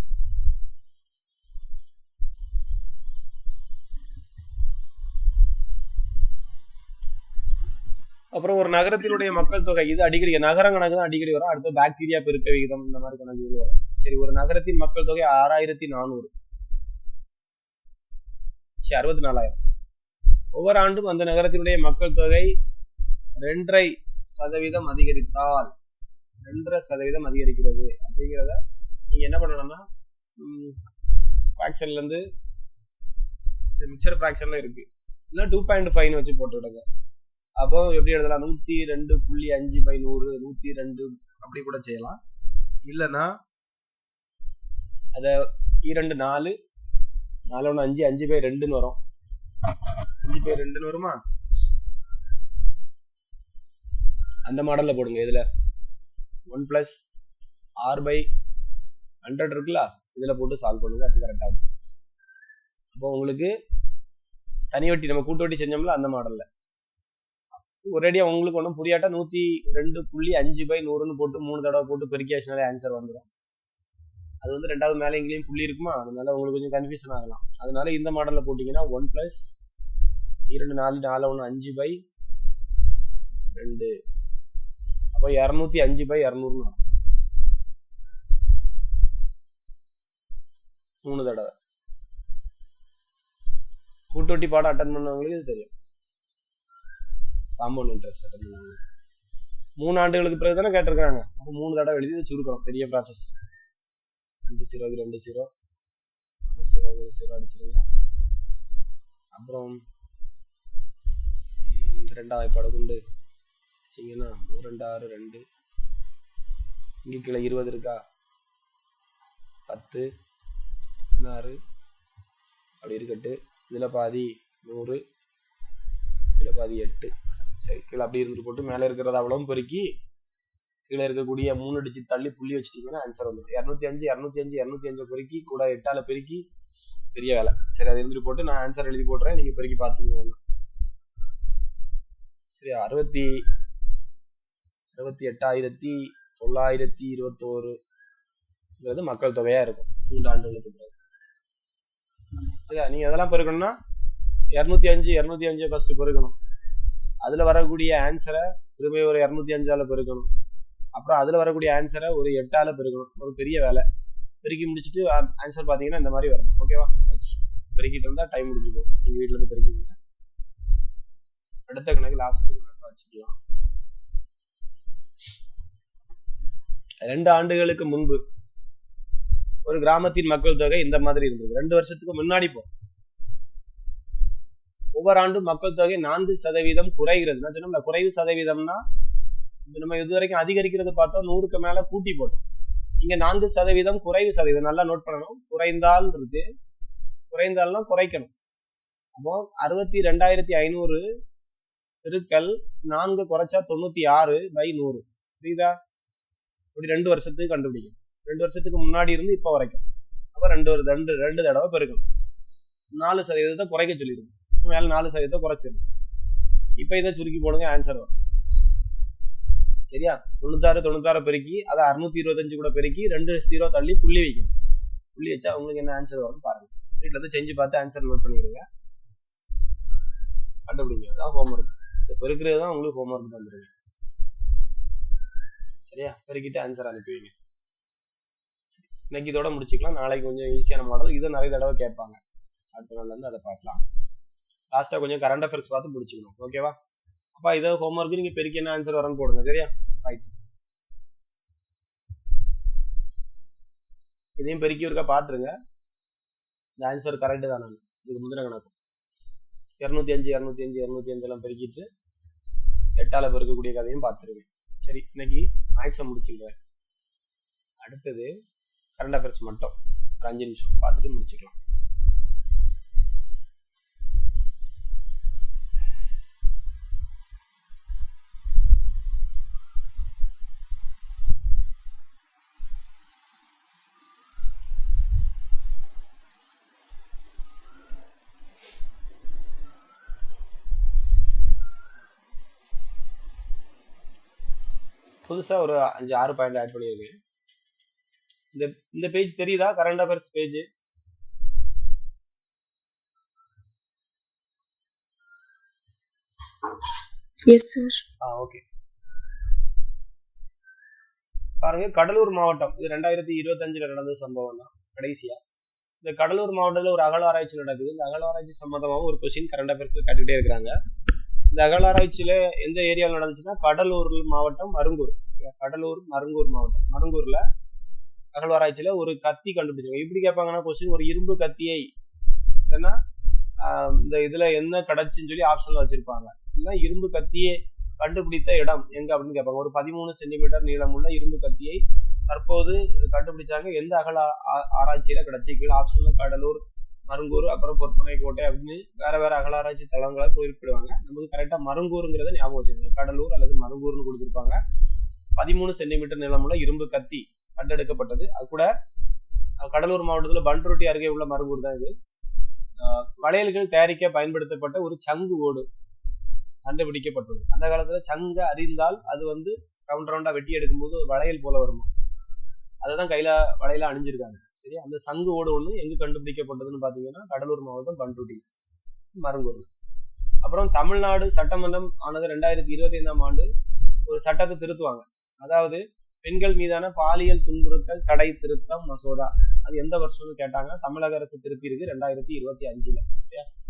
அப்புறம் ஒரு நகரத்தினுடைய மக்கள் தொகை, இது அடிக்கடி நகர கணக்கு தான் அடிக்கடி வரும். அடுத்து பாக்டீரியா பெருக்க விகிதம் இந்த மாதிரி கணக்கு வரும். சரி, ஒரு நகரத்தின் மக்கள் தொகை 6400, 64000. ஒவ்வொரு ஆண்டும் அந்த நகரத்தினுடைய மக்கள் தொகை 2.5% அதிகரித்தால் 2.5% அதிகரிக்கிறது அப்படிங்கிறத நீங்க என்ன பண்ணணும்னா ஃபிராக்ஷன்ல இருந்து மிக்சர் ஃபிராக்ஷன்ல இருக்கு இல்ல 2.5 வச்சு போட்டு விடுங்க. அப்போ எப்படி எழுதலாம்? 102.5/100 102 அப்படி கூட செய்யலாம். இல்லைன்னா அத 2 4 4 1 5 5/2 வரும். 5/2 வருமா? அந்த மாடல்ல போடுங்க. இதுல 1 + r/100 இருக்குல்ல, இதுல போட்டு சால்வ் பண்ணுங்க. அது கரெக்டா இருக்கும். அப்போ உங்களுக்கு தனி வட்டி நம்ம கூட்டு வட்டி செஞ்சோம்ல அந்த மாடல்ல ஒரேடியா உங்களுக்கு ஒன்றும் புரியாட்டா 102.5/100 போட்டு 3 தடவை போட்டு பெருக்கியாச்சுனாலே ஆன்சர் வந்துடும். அது வந்து ரெண்டாவது மேலே எங்கேயும் புள்ளி இருக்குமா, அதனால உங்களுக்கு கொஞ்சம் கன்ஃபியூஷன் ஆகலாம். அதனால இந்த மாடல்ல போட்டீங்கன்னா 1 + 2 4 4 1 5/2 அப்போ 205/200 3 தடவை. கூட்டுவட்டி பாடம் அட்டன் பண்ணவங்களுக்கு இது தெரியும். காம்பவுண்ட் இன்ட்ரெஸ்ட் அட்டன் பண்ணுவாங்க. 3 ஆண்டுகளுக்கு பிறகு தானே கேட்டிருக்காங்க. அப்போ 3 தடவை எழுதி சுருக்கணும். பெரிய ப்ராசஸ். 2 0 2 0 0 0 அடிச்சிருங்க. அப்புறம் ரெண்டாவது வாய்ப்பாடு கொண்டு வச்சிங்கன்னா 2 6 2 இங்கே கீழே 20 இருக்கா, 10 16 அப்படி இருக்கட்டு. இதில் பாதி 100, இதில் பாதி 8. சரி, கீழே அப்படி இருந்துட்டு போட்டு மேலே இருக்கிறது அவ்வளவும் பெருக்கி கீழே இருக்கக்கூடிய 3 அடிச்சு தள்ளி புள்ளி வச்சுட்டீங்கன்னா ஆன்சர் வந்துடும். 205 205 205 பெருக்கி கூட 8ஆல பெருக்கி பெரிய வேலை. சரி, அதை இருந்துட்டு போட்டு நான் ஆன்சர் எழுதி போட்டுறேன், நீங்க பெருக்கி பார்த்துக்கோங்க. சரி, 68,921 மக்கள் தொகையா இருக்கும் 3 ஆண்டுகளுக்கு பிறகு. நீங்க அதெல்லாம் பெருக்கணும்னா 205 ஃபர்ஸ்ட் பெருக்கணும். அதுல வரக்கூடிய ஆன்சரை திரும்ப ஒரு 205ஆல பெருக்கணும். அப்புறம் அதுல வரக்கூடிய ஆன்சரை ஒரு 8ஆல பெருக்கணும். ஒரு பெரிய வேலை. பெருக்கி முடிச்சுட்டு ஆன்சர் பாத்தீங்கன்னா இந்த மாதிரி வரணும். ஓகேவா? பெருக்கிட்டு இருந்தா டைம் முடிஞ்சு போகும். நீங்க வீட்டுல இருந்து பெருக்கிங்க. அடுத்த கணக்கு லாஸ்ட் கணக்கு வச்சுக்கலாம். 2 ஆண்டுகளுக்கு முன்பு ஒரு கிராமத்தின் மக்கள் தொகை இந்த மாதிரி இருந்தது. 2 வருஷத்துக்கு முன்னாடி போ ஒவ்வொரு ஆண்டும் மக்கள் தொகை 4% குறைகிறது. நான் சொன்னோம்ல, குறைவு சதவீதம்னா நம்ம இதுவரைக்கும் அதிகரிக்கிறது பார்த்தோம், 100க்கு மேல கூட்டி போட்டோம். இங்க 4% குறைவு சதவீதம். நல்லா நோட் பண்ணணும். குறைந்தால் இருக்கு, குறைந்தால்னா குறைக்கணும். அப்போ 62,500 பெருக்கல் 4 குறைச்சா 96/100. புரியுதா? இப்படி 2 வருஷத்துக்கு கண்டுபிடிக்கும். 2 வருஷத்துக்கு முன்னாடி இருந்து இப்ப வரைக்கும். அப்ப 2 தடவை பெருக்கணும். 4% குறைக்க சொல்லிடுங்க. மேல 4% குறைச்சிடும். இப்ப இதை சுருக்கி போடுங்க, ஆன்சர் வரும். சரியா? 96 பெருக்கி அதை 625 கூட பெருக்கி 2 0 தள்ளி புள்ளி வைக்கணும். புள்ளி வச்சா உங்களுக்கு என்ன ஆன்சர் வரும்னு பாருங்க. வீட்டுல இருந்து செஞ்சு பார்த்து ஆன்சர் நோட் பண்ணிடுங்க. கண்டுபிடிங்க. அதான் ஹோம்ஒர்க். இந்த பெருக்கிறது தான் உங்களுக்கு ஹோம்ஒர்க் தந்துருங்க. சரியா? பெருக்கிட்டு ஆன்சர் அனுப்பிவிங்க. இன்னைக்கு இதோட முடிச்சுக்கலாம். நாளைக்கு கொஞ்சம் ஈஸியான மாடல். இதை நிறைய தடவை கேட்பாங்க. அடுத்த நாள்ல இருந்து அதை பார்க்கலாம். லாஸ்டா கொஞ்சம் கரண்ட் அஃபேர்ஸ் பார்த்து முடிச்சுக்கணும். ஓகேவா? அப்பா இதை ஹோம்ஒர்க் நீங்க பெருக்கி என்ன ஆன்சர் வரன்னு போடுங்க. சரியா? ரைட். இதையும் பெருக்கி இருக்கா பாத்துருங்க. இந்த ஆன்சர் கரெக்ட் தான். நான் இதுக்கு முந்தின கணக்கு 205 எல்லாம் பெருக்கிட்டு 8ஆல பெருக்கக்கூடிய கதையும் பார்த்துருங்க. சரி, இன்னைக்கு மேக்ஸை முடிச்சுக்கிறேன். அடுத்தது கரண்ட் அஃபேர்ஸ் மட்டும் ஒரு 5 நிமிஷம் பார்த்துட்டு முடிச்சுக்கலாம். புதுசா ஒரு 5-6 பாயிண்ட் ஆட் பண்ணியிருக்கேன். இந்த பேஜ் தெரியுதா? Current affairs page. Yes sir. Okay. பாருங்க, கடலூர் மாவட்டம், இது 2025 நடந்த சம்பவம் தான் கடைசியா. இந்த கடலூர் மாவட்டத்துல ஒரு அகழ்வாராய்ச்சி நடக்குது. இந்த அகழ்வாராய்ச்சி சம்பந்தமாக ஒரு கொஸ்டின் கரண்ட் அஃபேர்ஸ்ல கேட்டுக்கிட்டே இருக்கிறாங்க. இந்த அகழ்வாராய்ச்சியில எந்த ஏரியாவில் நடந்துச்சுன்னா கடலூர் மாவட்டம், மருங்கூர். கடலூர் மருங்கூர் மாவட்டம். மருங்கூர்ல அகழ்வாராய்ச்சியில ஒரு கத்தி கண்டுபிடிச்சிருக்காங்க. எப்படி கேட்பாங்கன்னா கொஸ்டின், ஒரு இரும்பு கத்தியை இல்லைன்னா இந்த இதுல என்ன கிடைச்சுன்னு சொல்லி ஆப்ஷன்ல வச்சிருப்பாங்க. இல்லைன்னா இரும்பு கத்தியை கண்டுபிடித்த இடம் எங்க அப்படின்னு கேட்பாங்க. ஒரு 13 சென்டிமீட்டர் நீளமுள்ள இரும்பு கத்தியை தற்போது கண்டுபிடிச்சாங்க. எந்த ஆராய்ச்சியில கிடைச்சி? கீழே ஆப்ஷன்ல கடலூர், மருங்கூர், அப்புறம் பொற்பனை கோட்டை அப்படின்னு வேற வேற அகழாராய்ச்சி தளங்களை குறிப்பிடுவாங்க. நமக்கு கரெக்டா மருங்கூருங்கிறத ஞாபகம் வச்சுக்கோங்க. கடலூர் அல்லது மருங்கூர்னு கொடுத்திருப்பாங்க. 13 சென்டிமீட்டர் நீளமுள்ள இரும்பு கத்தி கண்டெடுக்கப்பட்டது. அது கூட கடலூர் மாவட்டத்துல பன்ருட்டி அருகே உள்ள மருங்கூர் தான் இது. வளையல்கள் தயாரிக்க பயன்படுத்தப்பட்ட ஒரு சங்கு ஓடு கண்டுபிடிக்கப்பட்டுள்ளது. அந்த காலத்துல சங்க அறிந்தால் அது ரவுண்ட் ரவுண்டா வெட்டி எடுக்கும்போது ஒரு வளையல் போல வருமா, அதைதான் கையில வளையல அணிஞ்சிருக்காங்க. சரி, அந்த சங்கு ஓடு ஒண்ணு எங்க கண்டுபிடிக்கப்பட்டதுன்னு பாத்தீங்கன்னா கடலூர் மாவட்டம் பன்ருட்டி மருங்கூர். அப்புறம் தமிழ்நாடு சட்டமன்றம் ஆனது 2025ஆம் ஆண்டு ஒரு சட்டத்தை திருத்துவாங்க. அதாவது பெண்கள் மீதான பாலியல் துன்புறுத்தல் தடை திருத்தம் மசோதா. அது எந்த வருஷம்னு கேட்டாங்க. தமிழக அரசு திருப்பி இருக்கு 2025.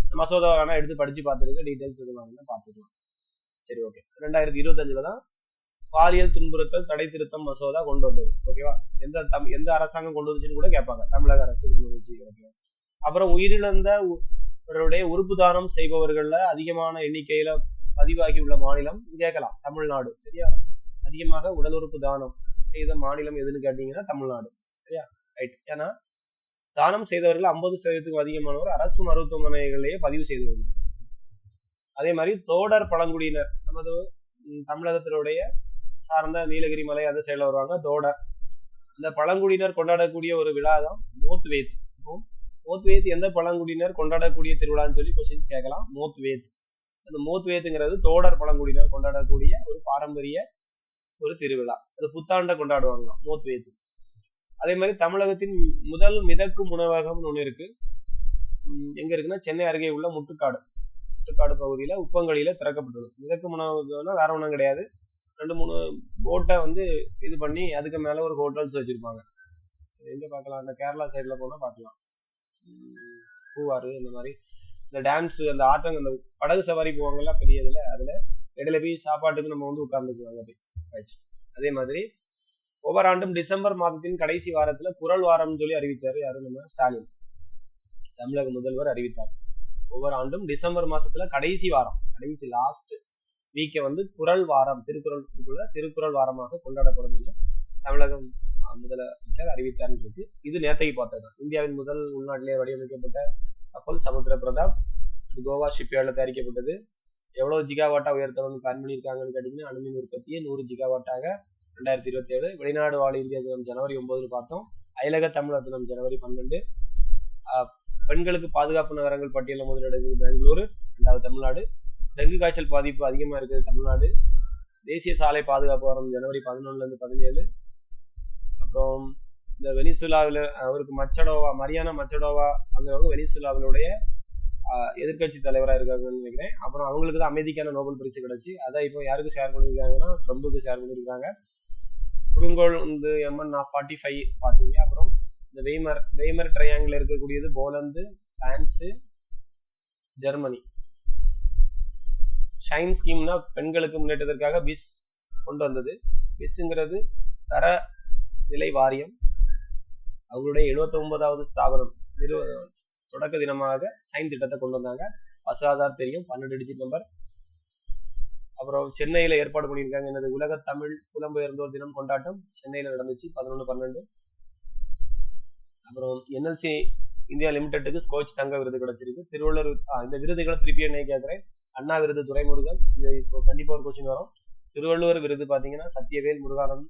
இந்த மசோதா வேணா எடுத்து படிச்சு பார்த்துருக்க, டீடைல்ஸ் எது வாங்கினா பார்த்துக்கலாம். சரி, ஓகே. 2025 தான் பாலியல் துன்புறுத்தல் தடை திருத்தம் மசோதா கொண்டு வந்தது. ஓகேவா? எந்த அரசாங்கம் கொண்டு வந்துச்சுன்னு கூட கேட்பாங்க. தமிழக அரசு கொண்டு வந்துச்சு. ஓகேவா? அப்புறம் உயிரிழந்தவருடைய உறுப்பு தானம் செய்பவர்கள்ல அதிகமான எண்ணிக்கையில பதிவாகி உள்ள மாநிலம் கேட்கலாம், தமிழ்நாடு. சரியா? அதிகமாக உடல் உறுப்பு தானம் செய்த மாநிலம் எதுன்னு கேட்டீங்கன்னா தமிழ்நாடு. சரியா? ரைட். ஏன்னா தானம் செய்தவர்கள் 50% அதிகமானவர் அரசு மருத்துவமனைகளிலேயே பதிவு செய்து வருகிறார். அதே மாதிரி தோடர் பழங்குடியினர் நமது தமிழகத்தினுடைய சார்ந்த நீலகிரி மலை அந்த சைடில் வருவாங்க தோடர். இந்த பழங்குடியினர் கொண்டாடக்கூடிய ஒரு விழா தான் மோத்வேத். மோத்வேத் எந்த பழங்குடியினர் கொண்டாடக்கூடிய திருவிழான்னு சொல்லி கொஸ்டின்ஸ் கேட்கலாம். மோத்வேத். அந்த மோத்வேத்துங்கிறது தோடர் பழங்குடியினர் கொண்டாடக்கூடிய ஒரு பாரம்பரிய ஒரு திருவிழா. அது புத்தாண்டை கொண்டாடுவாங்க மோத்வேத். அதே மாதிரி தமிழகத்தின் முதல் மிதக்கும் உணவகம்னு ஒண்ணு இருக்கு. எங்க இருக்குன்னா சென்னை அருகே உள்ள முட்டுக்காடு பகுதியில உப்பங்கழியில திறக்கப்பட்டுள்ளது. மிதக்கும் உணவகம்னா வேற ஒன்றும் கிடையாது. 2-3 போட்டை இது பண்ணி அதுக்கு மேல ஒரு ஹோட்டல்ஸ் வச்சிருப்பாங்க. எங்க பார்க்கலாம்? அந்த கேரளா சைட்ல போனா பார்க்கலாம். பூவாறு, இந்த மாதிரி இந்த டேம்ஸ், அந்த ஆற்றங்க, அந்த படகு சவாரி போவாங்கல்ல பெரிய இதுல, அதுல இடையில போய் சாப்பாட்டுக்கு நம்ம உட்கார்ந்துக்குவாங்க. அதே மாதிரி ஒவ்வொரு ஆண்டும் டிசம்பர் மாதத்தின் கடைசி வாரத்துல குரல் வாரம் சொல்லி அறிவிச்சாரு. யாரு? நம்ம ஸ்டாலின், தமிழக முதல்வர் அறிவித்தார். ஒவ்வொரு ஆண்டும் டிசம்பர் மாசத்துல கடைசி வாரம், கடைசி லாஸ்ட் வீக்கை குரல் வாரம், திருக்குறள் வாரமாக கொண்டாடப்படும் என்று தமிழகம் முதலமைச்சர் அறிவித்தார் இருக்கு. இது நேத்தைக்கு பார்த்ததுதான். இந்தியாவின் முதல் உள்நாட்டிலே வடிவமைக்கப்பட்ட கப்பல் சமுத்திர பிரதாப் கோவா ஷிப்யார்ட்ல தயாரிக்கப்பட்டது. எவ்வளவு ஜிகாவாட்டா உயர்த்தணும்னு பிளான் பண்ணியிருக்காங்கன்னு கேட்டீங்கன்னா அணுமின் உற்பத்தியை 100 ஜிகாவாட்டாக 2027. வெளிநாடு வாழ் இந்திய தினம் ஜனவரி 9 பார்த்தோம். அயலக தமிழர் தினம் ஜனவரி 12. பெண்களுக்கு பாதுகாப்பு நகரங்கள் பட்டியலில் முதலிடங்கள் பெங்களூரு, 2வது தமிழ்நாடு. டெங்கு காய்ச்சல் பாதிப்பு அதிகமா இருக்குது தமிழ்நாடு. தேசிய சாலை பாதுகாப்பு வாரம் ஜனவரி 11 - 17. அப்புறம் இந்த வெனிசுலாவில் அவருக்கு மரியானா மச்சடோவா அங்கிறவங்க வெனிசுலாவினுடைய எதிர்கட்சி தலைவராக இருக்காங்கன்னு நினைக்கிறேன். அப்புறம் அவங்களுக்கு தான் அமைதிக்கான நோபல் பரிசு கிடைச்சி. அதை இப்போ யாருக்கு ஷேர் பண்ணியிருக்காங்கன்னா ட்ரம்புக்கு ஷேர் பண்ணியிருக்காங்க. குறுங்கோள் MN45 பார்த்தீங்க. அப்புறம் இந்த வெய்மர் ட்ரையாங்கிள் இருக்கக்கூடியது போலந்து, பிரான்ஸ், ஜெர்மனி. ஷைன் ஸ்கீம்னா பெண்களுக்கு முன்னேற்றத்திற்காக பிஸ் கொண்டு வந்தது. பிஸ்ங்கிறது தர நிலை வாரியம். அவங்களுடைய 79வது ஸ்தாபனம் தொடக்க தினமாக சைன் திட்டத்தை கொண்டு வந்தாங்க. அசாதார் தெரியும், 12 டிஜிட் நம்பர். அப்புறம் சென்னையில ஏற்பாடு பண்ணியிருக்காங்க. என்னது? உலக தமிழ் புலம்பெயர்ந்தோர் தினம் கொண்டாட்டம் சென்னையில நடந்துச்சு 11/12. அப்புறம் NLC இந்தியா லிமிடெட்டுக்கு ஸ்கோச் தங்க விருது கிடைச்சிருக்கு. திருவள்ளூர் இந்த விருதுகளை திருப்பி என்ன கேட்கிறேன். அண்ணா விருது துரைமுருகன், இது இப்போ கண்டிப்பா ஒரு கொஸ்டின் வரும். திருவள்ளுவர் விருது பாத்தீங்கன்னா சத்யவேல் முருகானந்த்.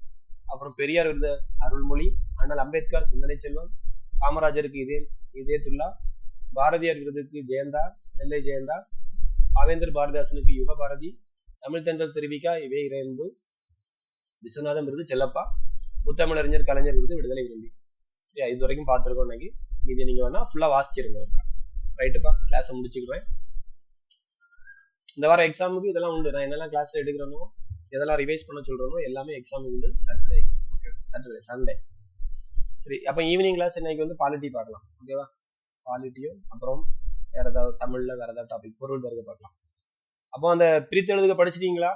அப்புறம் பெரியார் விருது அருள்மொழி. அண்ணல் அம்பேத்கர் சிந்தனை செல்வம். காமராஜருக்கு இதேதுல்லா. பாரதியார் விருதுக்கு ஜெயந்தா, நெல்லை ஜெயந்தா. பாவேந்தர் பாரதிதாசனுக்கு யுக பாரதி. தமிழ் தென்றல் தெரிவிக்கா இவே இறையன்பு. விஸ்வநாதம் விருது செல்லப்பா, முத்தமிழறிஞர் கலைஞர் விருது விடுதலை விரும்பி. சரியா, இது வரைக்கும் பார்த்துருக்கோம். இன்னைக்கு இது நீங்க வேணா ஃபுல்லா வாசிச்சிருங்க. ரைட்டுப்பா, கிளாஸை முடிச்சுக்கிறேன். இந்த வாரம் எக்ஸாமுக்கு இதெல்லாம் உண்டு. நான் என்னெல்லாம் கிளாஸ்ல எடுக்கிறேனோ, எதெல்லாம் ரிவைஸ் பண்ண சொல்றேனோ எல்லாமே எக்ஸாமுக்கு உண்டு. Saturday Sunday. சரி, அப்போ ஈவினிங் கிளாஸ் இன்னைக்கு வந்து பாலிட்டி பார்க்கலாம். ஓகேவா, பாலிட்டியும் அப்புறம் வேற ஏதாவது தமிழ்ல வேற ஏதாவது டாபிக் பொருள் தருக பார்க்கலாம். அப்போ அந்த பிரித்தெழுதுக படிச்சிட்டீங்களா?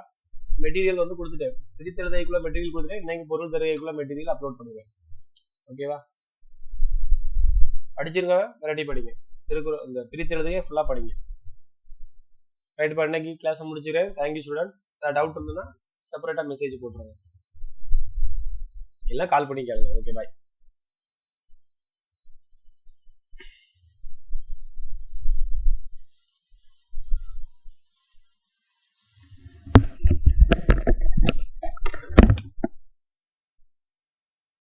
மெட்டீரியல் வந்து கொடுத்துட்டேன். பிரித்தெழுதைக்குள்ள மெட்டீரியல் கொடுத்துட்டேன். இன்னைக்கு பொருள் தருகைக்குள்ள மெட்டீரியல் அப்லோட் பண்ணுவேன். ஓகேவா, படிச்சிருங்க, வெரைட்டி படிங்க. திருக்குறள் இந்த பிரித்தெழுதையை ஃபுல்லா படிங்க. ரைட், இன்னைக்கு கிளாஸ் முடிச்சுக்கிறேன். Thank you student. ஏதாவது டவுட் இருந்ததுன்னா செப்பரேட்டா மெசேஜ் போட்டுருங்க, இல்லை கால் பண்ணி கேளுங்க. ஓகே, பாய்.